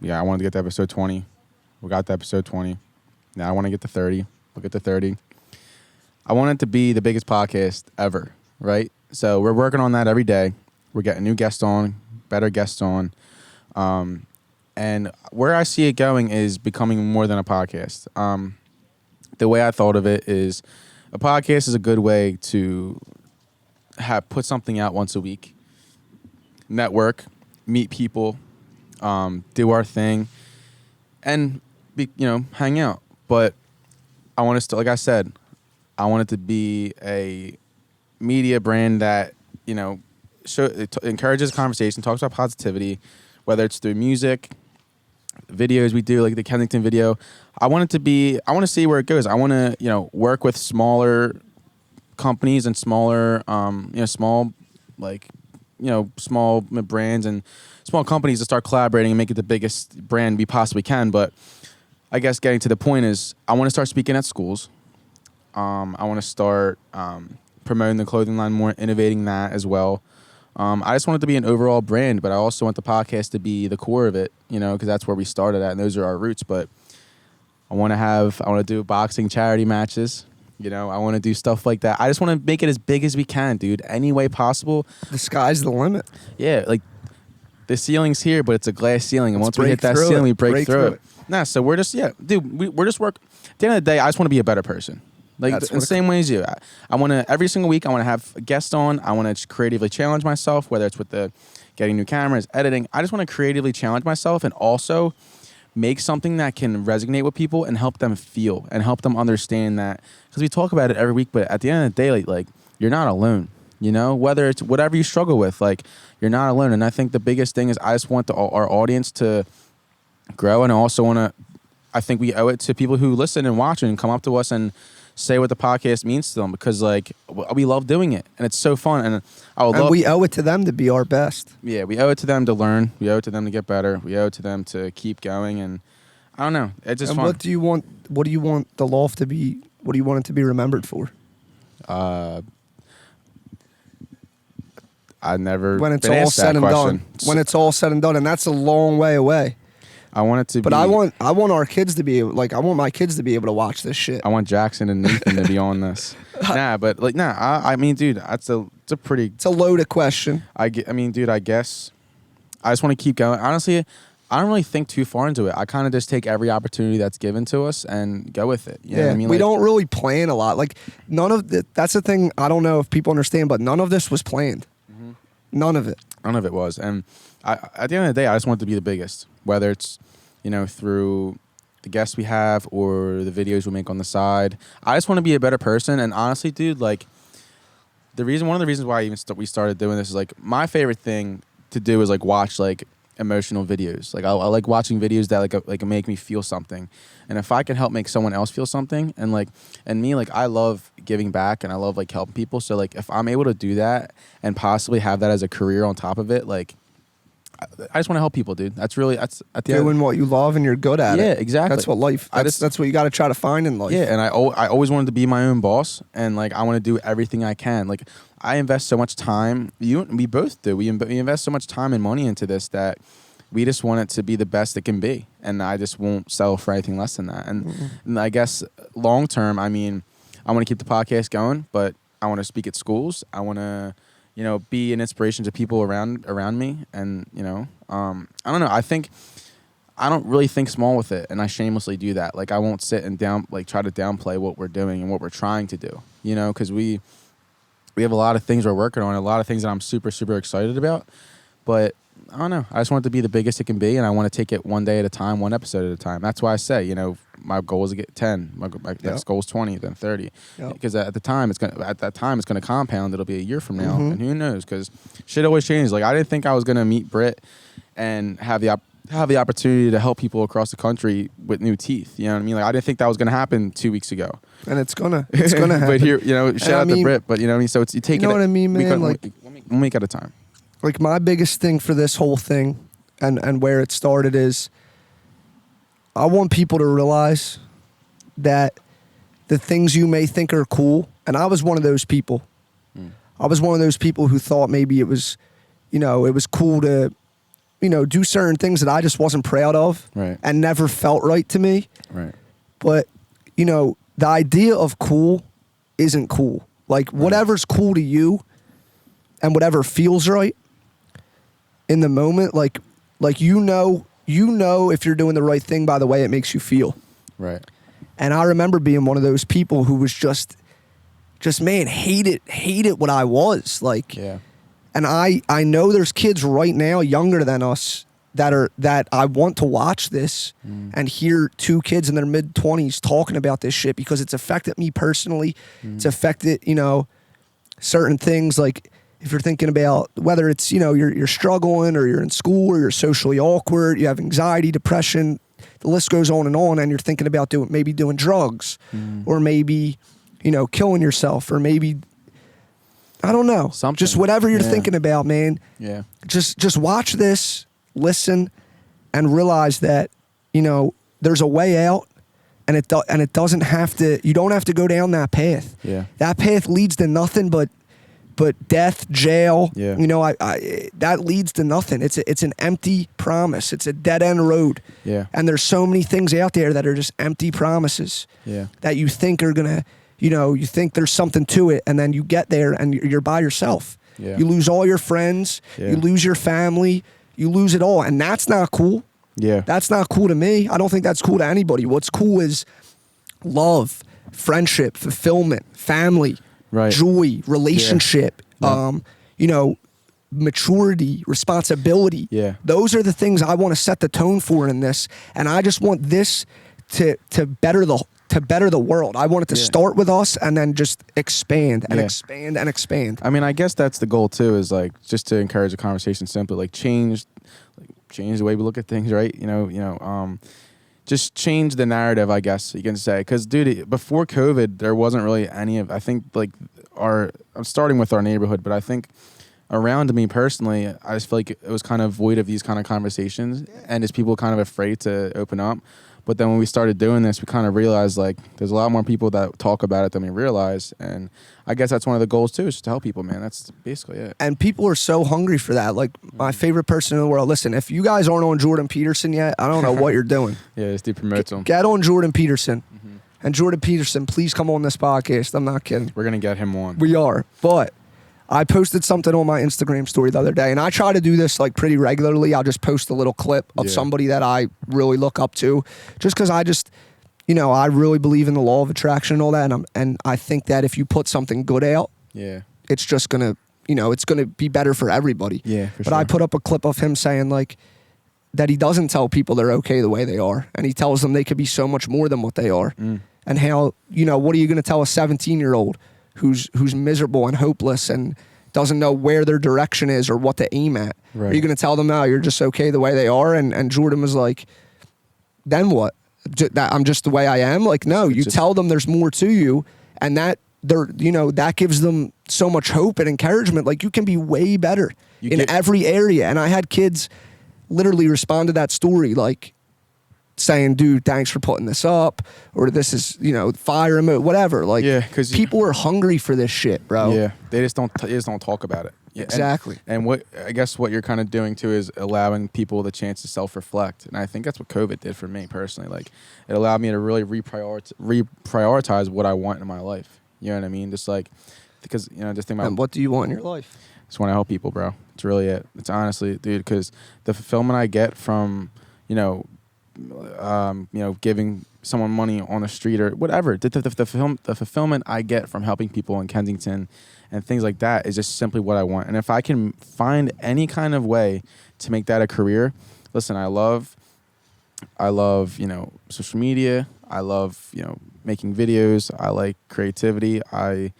Yeah, I wanted to get to episode 20. We got to episode 20. Now I want to get to 30. We'll get to 30. I want it to be the biggest podcast ever, right? So we're working on that every day. We're getting new guests on, better guests on. And where I see it going is becoming more than a podcast. The way I thought of it is a podcast is a good way to put something out once a week, network, meet people, do our thing, and hang out. But I want us to, like I said, I want it to be a media brand that encourages conversation, talks about positivity, whether it's through music, videos we do, like the Kensington video. I want to see where it goes. I want to, work with smaller companies and smaller, small brands and small companies to start collaborating and make it the biggest brand we possibly can. But I guess getting to the point is I want to start speaking at schools. I want to start promoting the clothing line more, innovating that as well. I just want it to be an overall brand, but I also want the podcast to be the core of it, because that's where we started at, and those are our roots. But I want to do boxing charity matches. I want to do stuff like that. I just want to make it as big as we can, dude, any way possible. The sky's the limit. Yeah, like the ceiling's here, but it's a glass ceiling, and once we hit that ceiling, we break through it. Nah, so we're just, we're just work. At the end of the day, I just want to be a better person. Like in the same way as you. I want to, every single week, I want to have a guest on. I want to creatively challenge myself, whether it's with the getting new cameras, editing. I just want to creatively challenge myself and also make something that can resonate with people and help them feel and help them understand that, because we talk about it every week, but at the end of the day, like you're not alone. You know, whether it's whatever you struggle with, like you're not alone. And I think the biggest thing is I just want our audience to grow, and I also want to. I think we owe it to people who listen and watch and come up to us and say what the podcast means to them, because like we love doing it and it's so fun, and we owe it to them to be our best. Yeah, we owe it to them to learn. We owe it to them to get better. We owe it to them to keep going. And I don't know, it's just fun. What do you want? What do you want the Loft to be? What do you want it to be remembered for? I never. When it's all said and done. When it's all said and done, and that's a long way away. I want it to but I want our kids to be like, I want my kids to be able to watch this shit. I want Jackson and Nathan to be on this. I mean, dude, it's a loaded question. I mean, dude, I guess I just want to keep going. Honestly, I don't really think too far into it. I kind of just take every opportunity that's given to us and go with it. You know what I mean? We don't really plan a lot. Like that's the thing. I don't know if people understand, but none of this was planned. Mm-hmm. None of it. None of it was. And at the end of the day, I just want it to be the biggest, whether it's, you know, through the guests we have or the videos we make on the side. I just want to be a better person. And honestly, dude, like one of the reasons why we started doing this is like my favorite thing to do is like watch like emotional videos. Like I like watching videos that like make me feel something. And if I can help make someone else feel something, and I love giving back and I love like helping people. So like if I'm able to do that and possibly have that as a career on top of it, like I just want to help people, dude. That's at the doing what you love and you're good at it. Yeah, exactly. That's what life. That's what you got to try to find in life. Yeah, and I always wanted to be my own boss, and like I want to do everything I can. Like I invest so much time. We both do. We invest so much time and money into this that we just want it to be the best it can be, and I just won't settle for anything less than that. And I guess long term, I mean, I want to keep the podcast going, but I want to speak at schools. I want to, you know, be an inspiration to people around me. And, you know, I don't know. I don't really think small with it, and I shamelessly do that. Like I won't sit and try to downplay what we're doing and what we're trying to do, you know, because we have a lot of things we're working on, a lot of things that I'm super, super excited about. But I don't know. I just want it to be the biggest it can be, and I want to take it one day at a time, one episode at a time. That's why I say, you know, my goal is to get 10. My next goal is 20, then 30. Yep. Because at that time it's gonna compound. It'll be a year from now, and who knows? Because shit always changes. Like I didn't think I was gonna meet Britt and have the opportunity to help people across the country with new teeth. You know what I mean? Like I didn't think that was gonna happen 2 weeks ago. And it's gonna happen. But here, you know, shout out to Britt. But you know what I mean? So it's you take it. You know what I mean, man? One week at a time. Like my biggest thing for this whole thing and where it started is I want people to realize that the things you may think are cool, and I was one of those people. I was one of those people who thought maybe it was, you know, it was cool to, you know, do certain things that I just wasn't proud of, right, and never felt right to me. Right. But, you know, the idea of cool isn't cool. Like whatever's cool to you and whatever feels right in the moment, like you know if you're doing the right thing by the way it makes you feel. Right. And I remember being one of those people who was just man, hated what I was. Like, yeah. And I know there's kids right now younger than us that I want to watch this and hear two kids in their mid-20s talking about this shit, because it's affected me personally. It's affected, you know, certain things. Like if you're thinking about whether it's, you know, you're struggling or you're in school or you're socially awkward, you have anxiety, depression, the list goes on, and you're thinking about doing drugs or maybe, you know, killing yourself, or maybe, I don't know, something. Just whatever you're thinking about, man. Yeah. Just watch this, listen, and realize that, you know, there's a way out, and it doesn't have to. You don't have to go down that path. Yeah. That path leads to nothing but death, jail. Yeah. You know, I that leads to nothing. It's an empty promise. It's a dead end road. Yeah. And there's so many things out there that are just empty promises. Yeah. That you think are gonna, you know, you think there's something to it, and then you get there and you're by yourself. Yeah. You lose all your friends. Yeah. You lose your family. You lose it all, and that's not cool. Yeah. That's not cool to me. I don't think that's cool to anybody. What's cool is love, friendship, fulfillment, family, right, joy, relationship. Yeah. You know, maturity, responsibility. Yeah. Those are the things I want to set the tone for in this. And I just want this to better the world. I want it to start with us and then just expand and expand and expand. I mean, I guess that's the goal too, is like just to encourage a conversation simply, like change the way we look at things, right? Just change the narrative, I guess you can say. Because, dude, before COVID, there wasn't really any of, I think, like, I'm starting with our neighborhood, but I think around me personally, I just feel like it was kind of void of these kind of conversations and just people kind of afraid to open up. But then when we started doing this, we kind of realized, like, there's a lot more people that talk about it than we realize. And I guess that's one of the goals, too, is just to help people, man. That's basically it. And people are so hungry for that. Like, my favorite person in the world. Listen, if you guys aren't on Jordan Peterson yet, I don't know what you're doing. Yeah, just promote him. Get on Jordan Peterson. Mm-hmm. And Jordan Peterson, please come on this podcast. I'm not kidding. We're going to get him on. We are. But I posted something on my Instagram story the other day, and I try to do this like pretty regularly. I'll just post a little clip of somebody that I really look up to, just because I just, I really believe in the law of attraction and all that, and I think that if you put something good out, it's just gonna, it's gonna be better for everybody. Yeah, but sure. I put up a clip of him saying like that he doesn't tell people they're okay the way they are, and he tells them they could be so much more than what they are, and how what are you gonna tell a 17-year-old? Who's miserable and hopeless and doesn't know where their direction is or what to aim at. Right. Are you going to tell them now you're just okay the way they are? And Jordan was like, then what? I'm just the way I am? Like, no, you tell them there's more to you, and that that gives them so much hope and encouragement. Like, you can be way better in every area. And I had kids literally respond to that story like, saying, dude, thanks for putting this up, or this is, fire emote, whatever. Like, because people are hungry for this shit, bro. Yeah, they just don't talk about it. Yeah, exactly. And what I guess what you're kind of doing too is allowing people the chance to self-reflect, and I think that's what COVID did for me personally. Like, it allowed me to really reprioritize what I want in my life. You know what I mean? Just like, because just think about. And what do you want in your life? Just want to help people, bro. It's really it. It's honestly, dude, because the fulfillment I get from giving someone money on the street or whatever, the fulfillment I get from helping people in Kensington and things like that is just simply what I want. And if I can find any kind of way to make that a career, listen, I love social media. I love making videos. I like creativity. I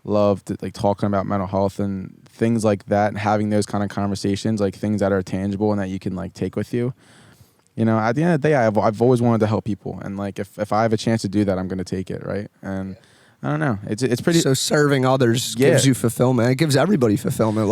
love talking about mental health and things like that, and having those kind of conversations, like things that are tangible and that you can take with you. At the end of the day, I've always wanted to help people, and if I have a chance to do that, I'm going to take it, right? And I don't know, it's pretty. So serving others gives you fulfillment. It gives everybody fulfillment.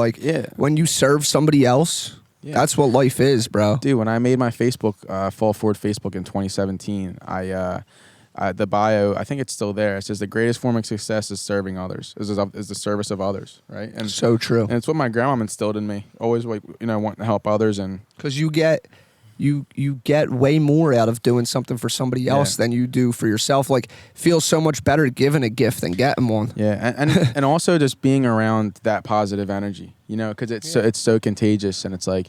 When you serve somebody else, that's what life is, bro. Dude, when I made my Facebook Fall Forward Facebook in 2017, the bio, I think it's still there. It says the greatest form of success is serving others, is the service of others, right? And so true. And it's what my grandma instilled in me. Always wanting to help others, and because you get way more out of doing something for somebody else than you do for yourself. Like, feels so much better giving a gift than getting one. Yeah, and also just being around that positive energy, because it's so contagious, and it's like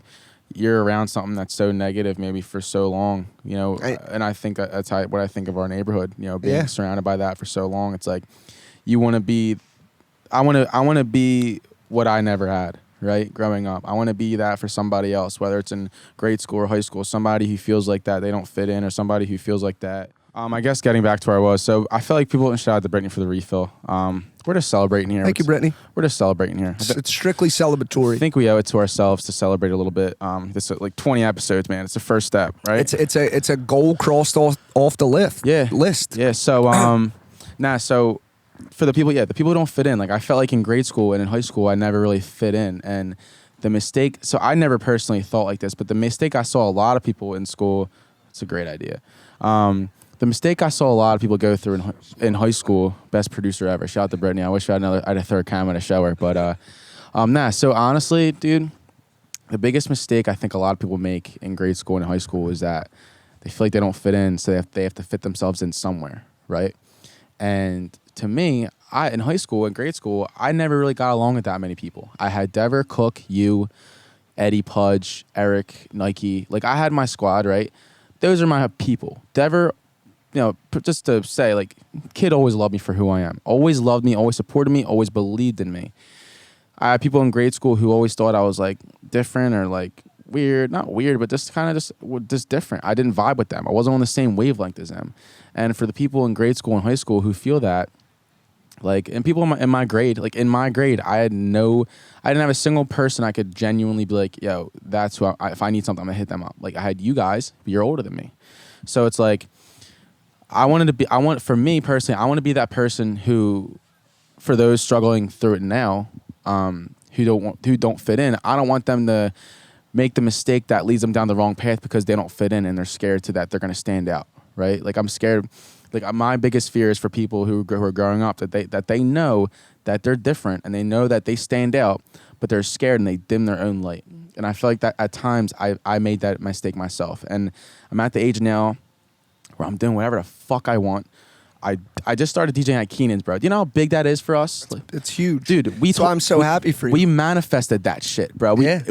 you're around something that's so negative maybe for so long, and I think that's what I think of our neighborhood, being surrounded by that for so long. It's like you want to be, I want to be what I never had. Right, growing up, I want to be that for somebody else, whether it's in grade school or high school, somebody who feels like that they don't fit in, or somebody who feels like that. I guess getting back to where I was, so I feel like people didn't shout out to Brittany for the refill. We're just celebrating here. Thank you, Brittany. We're just celebrating here. It's strictly celebratory. I think we owe it to ourselves to celebrate a little bit. This 20 episodes, man. It's the first step, right? It's a goal crossed off the list. Yeah. List. Yeah. So so. For the people who don't fit in, I felt like in grade school and in high school, I never really fit in. And the mistake, so I never personally thought like this, but the mistake I saw a lot of people in school, it's a great idea. The mistake I saw a lot of people go through in high school, best producer ever. Shout out to Brittany. I wish I had a third camera to show her, but so honestly, dude, the biggest mistake I think a lot of people make in grade school and high school is that they feel like they don't fit in, so they have to fit themselves in somewhere, right? And to me, in high school and grade school, I never really got along with that many people. I had Dever, Cook, you, Eddie, Pudge, Eric, Nike. I had my squad, right? Those are my people. Dever, just to say, kid always loved me for who I am. Always loved me, always supported me, always believed in me. I had people in grade school who always thought I was like different or like weird, not weird, but just kind of just different. I didn't vibe with them. I wasn't on the same wavelength as them. And for the people in grade school and high school who feel that, like, and people in my grade, I didn't have a single person I could genuinely be like, yo, that's who if I need something, I'm gonna hit them up. Like, I had you guys, but you're older than me. So it's like, for me personally, I want to be that person who, for those struggling through it now, who don't fit in, I don't want them to make the mistake that leads them down the wrong path because they don't fit in and they're scared to that they're going to stand out, right? Like, I'm scared. Like, my biggest fear is for people who are growing up that they know that they're different and they know that they stand out, but they're scared and they dim their own light. And I feel like that at times I made that mistake myself. And I'm at the age now where I'm doing whatever the fuck I want. I just started DJing at Keenan's, bro. Do you know how big that is for us? It's huge. Dude, I'm so happy for you. We manifested that shit, bro. We a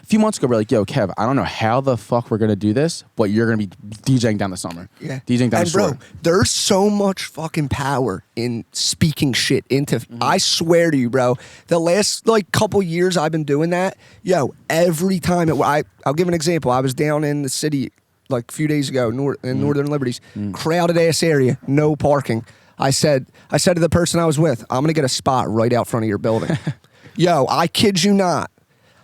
few months ago, we're like, yo, Kev, I don't know how the fuck we're going to do this, but you're going to be DJing down the summer. Yeah. DJing down the shore. And bro, there's so much fucking power in speaking shit into, I swear to you, bro, the last like couple years I've been doing that, yo, every time, I'll give an example. I was down in the city like a few days ago in Northern Liberties, crowded ass area, no parking. I said to the person I was with, I'm gonna get a spot right out front of your building. Yo, I kid you not.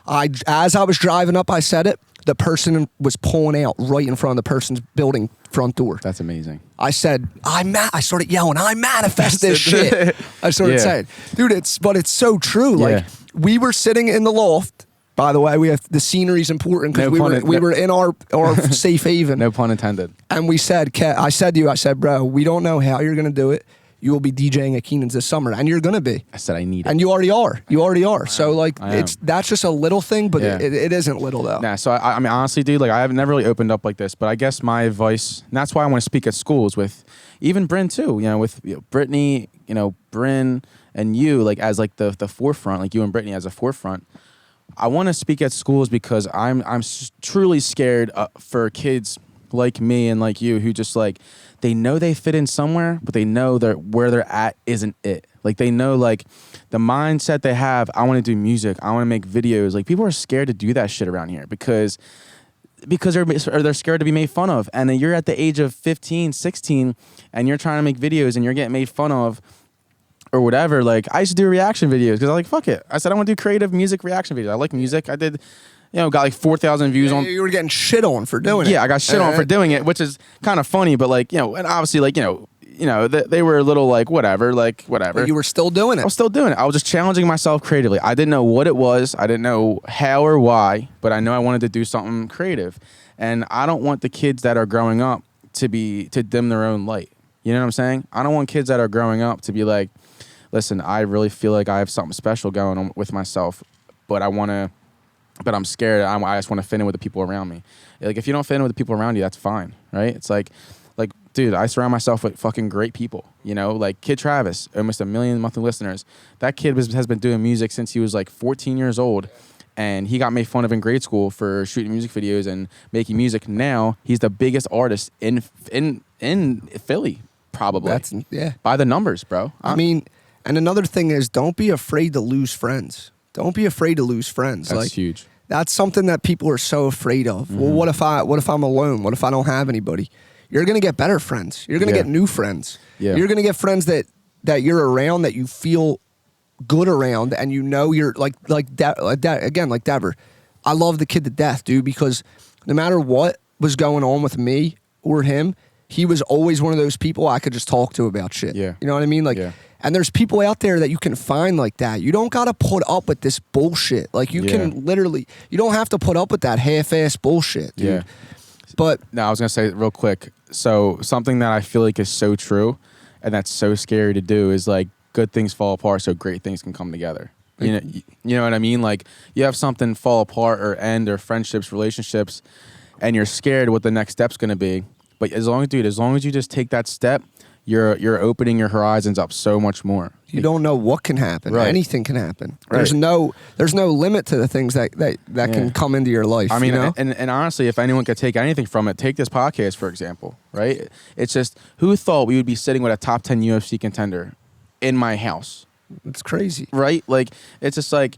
As I was driving up, I said it. The person was pulling out right in front of the person's building front door. That's amazing. I said, I started yelling, I manifest this shit. I started saying, dude, it's so true. Like, we were sitting in the loft. By the way, we have the scenery's important because we were in our safe haven. No pun intended. And I said to you, bro, we don't know how you're gonna do it. You will be DJing at Keenan's this summer, and you're gonna be. I said I need it, and you already are. You already are. So like, that's just a little thing, but it isn't little though. Nah. So I mean, honestly, dude, like, I have never really opened up like this, but I guess my advice, and that's why I want to speak at schools with, even Bryn too. You know, with Brittany, Bryn, and you, like, as like the forefront, like you and Brittany as a forefront. I want to speak at schools because I'm truly scared for kids like me and like you who just like, they know they fit in somewhere, but they know that where they're at isn't it. Like, they know, like, the mindset they have, I want to do music, I want to make videos. Like, people are scared to do that shit around here because they're scared to be made fun of. And then you're at the age of 15, 16, and you're trying to make videos and you're getting made fun of or whatever. Like, I used to do reaction videos because I was like, fuck it. I said, I want to do creative music reaction videos. I like music. I did, got like 4,000 views on. You were getting shit on for doing it. Yeah, I got shit on for doing it, which is kind of funny. But like, and obviously, like, they were a little like whatever. But you were still doing it. I was still doing it. I was just challenging myself creatively. I didn't know what it was. I didn't know how or why, but I know I wanted to do something creative. And I don't want the kids that are growing up to dim their own light. You know what I'm saying? I don't want kids that are growing up to be like, listen, I really feel like I have something special going on with myself, but I'm scared. I just want to fit in with the people around me. Like, if you don't fit in with the people around you, that's fine, right? It's like, dude, I surround myself with fucking great people. Like Kid Travis, almost 1 million monthly listeners. That kid has been doing music since he was like 14 years old, and he got made fun of in grade school for shooting music videos and making music. Now he's the biggest artist in Philly, probably. By the numbers, bro. I mean. And another thing is, don't be afraid to lose friends. Don't be afraid to lose friends. That's huge. That's something that people are so afraid of. Well, what if I'm alone? What if I don't have anybody? You're gonna get better friends. You're gonna get new friends. Yeah. You're gonna get friends that you're around, that you feel good around, and you're like Dever. I love the kid to death, dude, because no matter what was going on with me or him, he was always one of those people I could just talk to about shit. Yeah. You know what I mean? Like, and there's people out there that you can find like that. You don't got to put up with this bullshit. Like, you can literally, you don't have to put up with that half-ass bullshit, dude. Yeah. But no, I was going to say real quick. So something that I feel like is so true and that's so scary to do is, like, good things fall apart so great things can come together. You know what I mean? Like, you have something fall apart or end, or friendships, relationships, and you're scared what the next step's going to be. But as long as you just take that step, you're opening your horizons up so much more. You don't know what can happen. Right. Anything can happen. Right. There's no limit to the things that can come into your life. I mean, and honestly, if anyone could take anything from it, take this podcast, for example, right? It's just, who thought we would be sitting with a top 10 UFC contender in my house, It's crazy. Right? Like, it's just like,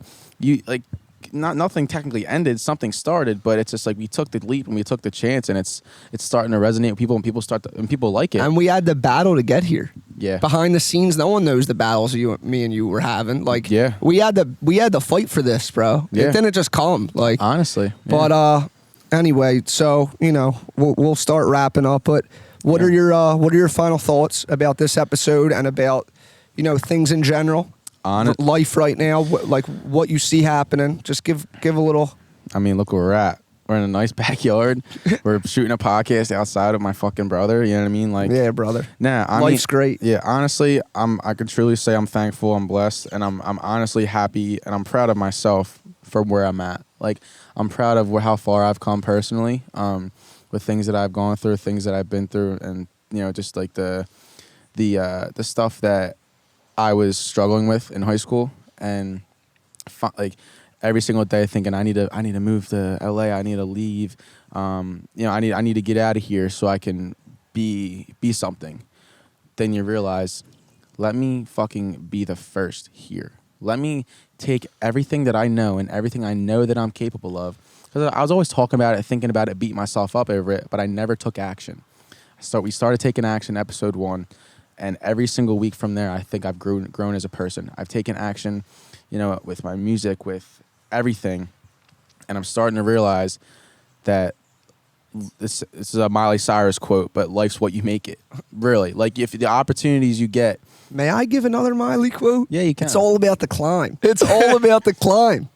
nothing technically ended, something started, but it's just like we took the leap and we took the chance, and it's starting to resonate with people, and people like it. And we had the battle to get here. Yeah. Behind the scenes, no one knows the battles me and you were having. Like, yeah, we had to fight for this, bro. Yeah. It didn't just come. Like, honestly. Yeah. But anyway, so we'll start wrapping up. But what are your final thoughts about this episode and about things in general? Life right now, what you see happening. Just give a little. I mean, look where we're at. We're in a nice backyard. We're shooting a podcast outside of my fucking brother. You know what I mean? Like, yeah, brother. Life's great. Yeah, honestly, I could truly say I'm thankful, I'm blessed, and I'm honestly happy, and I'm proud of myself for where I'm at. Like, I'm proud of how far I've come personally, with things that I've gone through, things that I've been through, and just like the stuff that I was struggling with in high school, and like every single day thinking I need to move to LA, I need to leave, I need to get out of here so I can be something. Then you realize, let me fucking be the first here. Let me take everything that I know and everything I know that I'm capable of, because I was always talking about it, thinking about it, beating myself up over it, but I never took action. So we started taking action episode 1. And every single week from there, I think I've grown as a person. I've taken action, with my music, with everything. And I'm starting to realize that this is a Miley Cyrus quote, but life's what you make it. Really. Like, if the opportunities you get. May I give another Miley quote? Yeah, you can. It's all about the climb. It's all about the climb.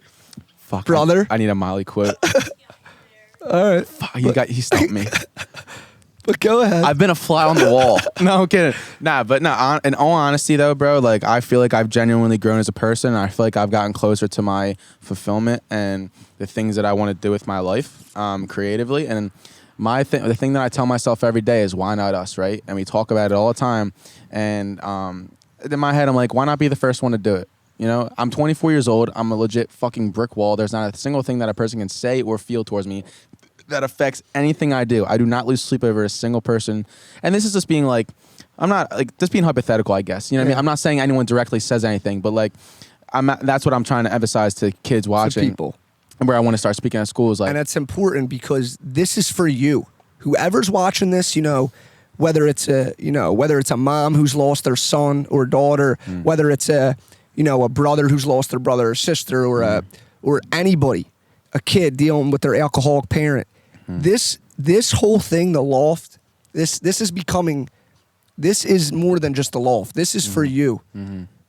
Fuck, brother. I need a Miley quote. All right. Fuck, he stumped me. But go ahead. I've been a fly on the wall. No, I'm kidding. In all honesty, though, bro, like, I feel like I've genuinely grown as a person. And I feel like I've gotten closer to my fulfillment and the things that I want to do with my life, creatively. And the thing that I tell myself every day is, why not us, right? And we talk about it all the time. And in my head, I'm like, why not be the first one to do it? I'm 24 years old. I'm a legit fucking brick wall. There's not a single thing that a person can say or feel towards me that affects anything I do. I do not lose sleep over a single person. And this is just being like, I'm not like just being hypothetical, I guess. You know what I mean? I'm not saying anyone directly says anything, but like, that's what I'm trying to emphasize to kids watching. To people. And where I want to start speaking at schools. Like, and it's important because this is for you. Whoever's watching this, whether it's a mom who's lost their son or daughter, whether it's a brother who's lost their brother or sister, or anybody, a kid dealing with their alcoholic parent. This whole thing, the LOFT, this is more than just the LOFT. This is for you.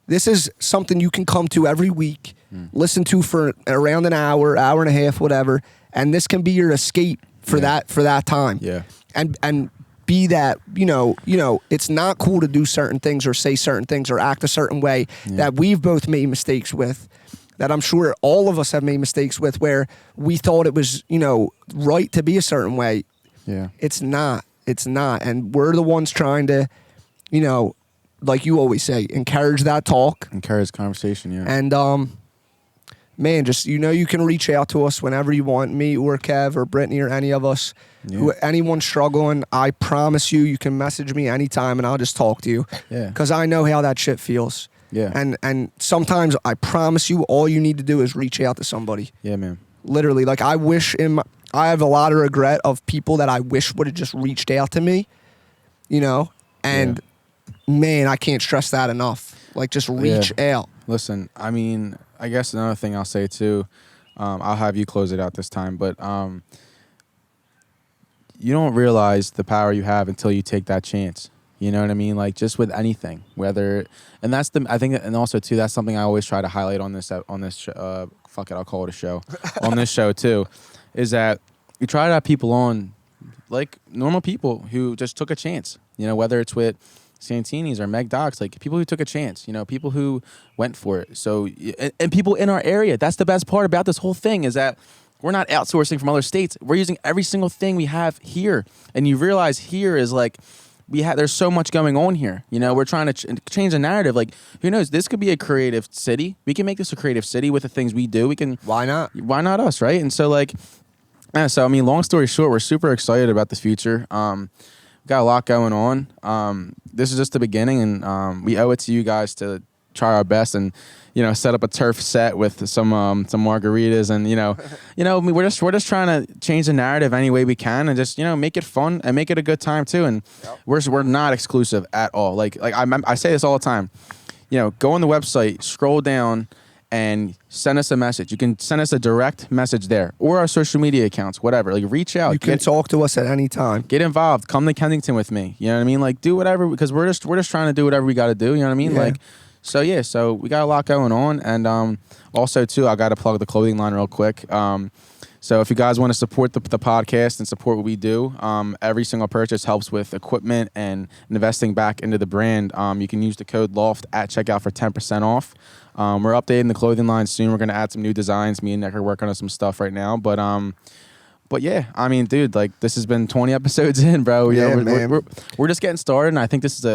This is something you can come to every week, listen to for around an hour and a half, whatever, and this can be your escape for that time. Yeah. And be that, it's not cool to do certain things or say certain things or act a certain way that we've both made mistakes with, that I'm sure all of us have made mistakes with, where we thought it was, right to be a certain way. Yeah. It's not. And we're the ones trying to, like you always say, encourage that talk. Encourage conversation, yeah. And, man, just, you can reach out to us whenever you want, me or Kev or Brittany or any of us. Yeah. Anyone struggling, I promise you can message me anytime and I'll just talk to you. Yeah. Because I know how that shit feels. Yeah. And sometimes I promise you, all you need to do is reach out to somebody. Yeah, man. Literally, like I have a lot of regret of people that I wish would have just reached out to me, and man, I can't stress that enough. Like, just reach out. Listen, I mean, I guess another thing I'll say too, I'll have you close it out this time, but you don't realize the power you have until you take that chance. You know what I mean? Like, just with anything, and that's I think, and also too, that's something I always try to highlight on this fuck it, I'll call it a show, on this show too, is that you try to have people on, like normal people who just took a chance, whether it's with Santini's or Meg Docs, like people who took a chance, people who went for it. So, and people in our area, that's the best part about this whole thing, is that we're not outsourcing from other states. We're using every single thing we have here. And you realize here is like, there's so much going on here. We're trying to change the narrative. Like, who knows? This could be a creative city. We can make this a creative city with the things we do. Why not? Why not us, right? And so, like, I mean, long story short, we're super excited about the future. We've got a lot going on. This is just the beginning, and we owe it to you guys to try our best and set up a turf set with some margaritas and we're just trying to change the narrative any way we can and just make it fun and make it a good time too. And we're not exclusive at all. Like I say this all the time. Go on the website, scroll down, and send us a message. You can send us a direct message there or our social media accounts, whatever. Like reach out. You can talk to us at any time. Get involved. Come to Kensington with me. You know what I mean? Like do whatever because we're just trying to do whatever we got to do. You know what I mean? Yeah. Like so we got a lot going on and also too I got to plug the clothing line real quick. So if you guys want to support the podcast and support what we do, every single purchase helps with equipment and investing back into the brand. You can use the code LOFT at checkout for 10% off. We're updating the clothing line soon. We're going to add some new designs. Me and Nick are working on some stuff right now. But yeah, I mean, dude, like this has been 20 episodes in, bro. We're just getting started, and I think this is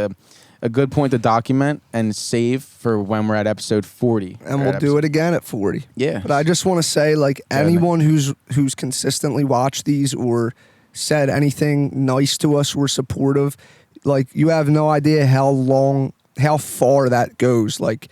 a good point to document and save for when we're at episode 40. And we'll do it again at 40. Yeah. But I just want to say, like, anyone who's consistently watched these or said anything nice to us or supportive, like, you have no idea how far that goes. Like,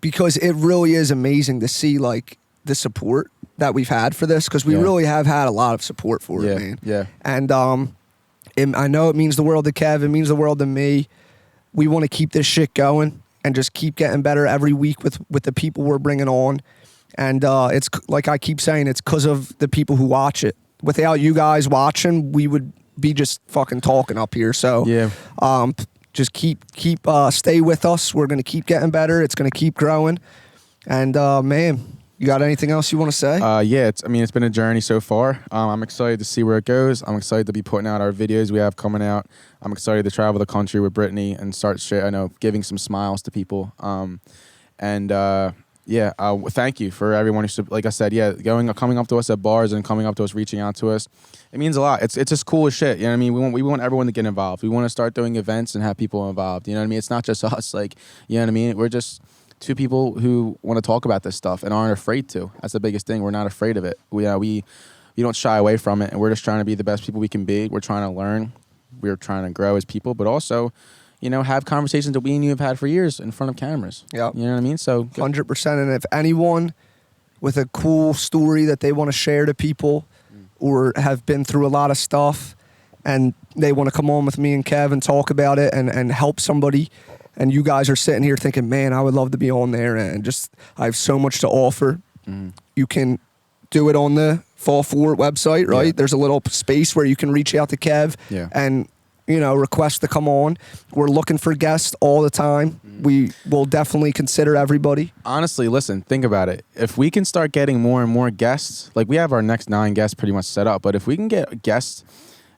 because it really is amazing to see, like, the support that we've had for this, because we really have had a lot of support for it, man. Yeah. And I know it means the world to Kev. It means the world to me. We want to keep this shit going and just keep getting better every week with the people we're bringing on. And it's like I keep saying, it's because of the people who watch it. Without you guys watching, we would be just fucking talking up here. So just stay with us. We're going to keep getting better. It's going to keep growing. And man, you got anything else you want to say? It's been a journey so far. I'm excited to see where it goes. I'm excited to be putting out our videos we have coming out. I'm excited to travel the country with Brittany and start giving some smiles to people. Thank you for everyone who, like I said, coming up to us at bars and coming up to us, reaching out to us. It means a lot. It's just cool as shit. You know what I mean? We want everyone to get involved. We want to start doing events and have people involved. You know what I mean? It's not just us. Like, you know what I mean? We're just two people who want to talk about this stuff and aren't afraid to. That's the biggest thing. We're not afraid of it. We don't shy away from it, and we're just trying to be the best people we can be. We're trying to learn. We're trying to grow as people, but also, have conversations that we and you have had for years in front of cameras. Yeah. You know what I mean? So 100%. And if anyone with a cool story that they want to share to people or have been through a lot of stuff and they want to come on with me and Kev and talk about it and help somebody, and you guys are sitting here thinking, man, I would love to be on there and just I have so much to offer. You can do it on the Fall Forward website, right? Yeah. There's a little space where you can reach out to Kev and request to come on. We're looking for guests all the time. We will definitely consider everybody. Honestly, listen, think about it. If we can start getting more and more guests, like we have our next 9 guests pretty much set up, but if we can get guests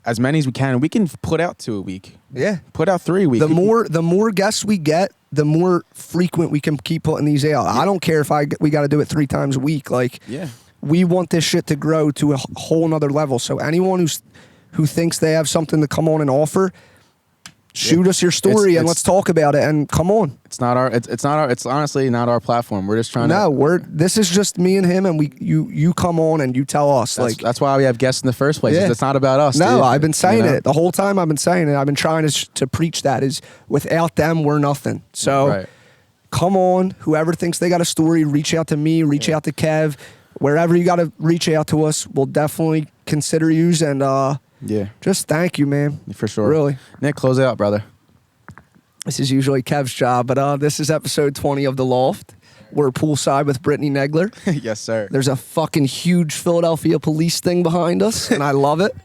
as many as we can put out 2 a week. Yeah. Put out 3 a week. The more guests we get, the more frequent we can keep putting these out. I don't care if we got to do it 3 times a week. Like, we want this shit to grow to a whole nother level. So anyone who thinks they have something to come on and offer, shoot us your story and let's talk about it and come on. It's honestly not our platform. We're just trying this is just me and him, and you come on and you tell us. That's why we have guests in the first place. It's not about us. No, dude. I've been saying it the whole time. I've been saying it. I've been trying to preach that is without them, we're nothing. So come on, whoever thinks they got a story, reach out to me, reach out to Kev, wherever you got to reach out to us. We'll definitely consider yous and just thank you, man. For sure. Really. Nick, close it out, brother. This is usually Kev's job, but this is episode 20 of The Loft. We're poolside with Brittany Negler. Yes, sir. There's a fucking huge Philadelphia police thing behind us, and I love it.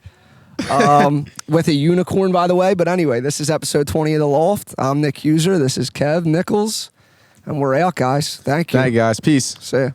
With a unicorn, by the way. But anyway, this is episode 20 of The Loft. I'm Nick User. This is Kev Nichols. And we're out, guys. Thank you. Thank you, guys. Peace. See ya.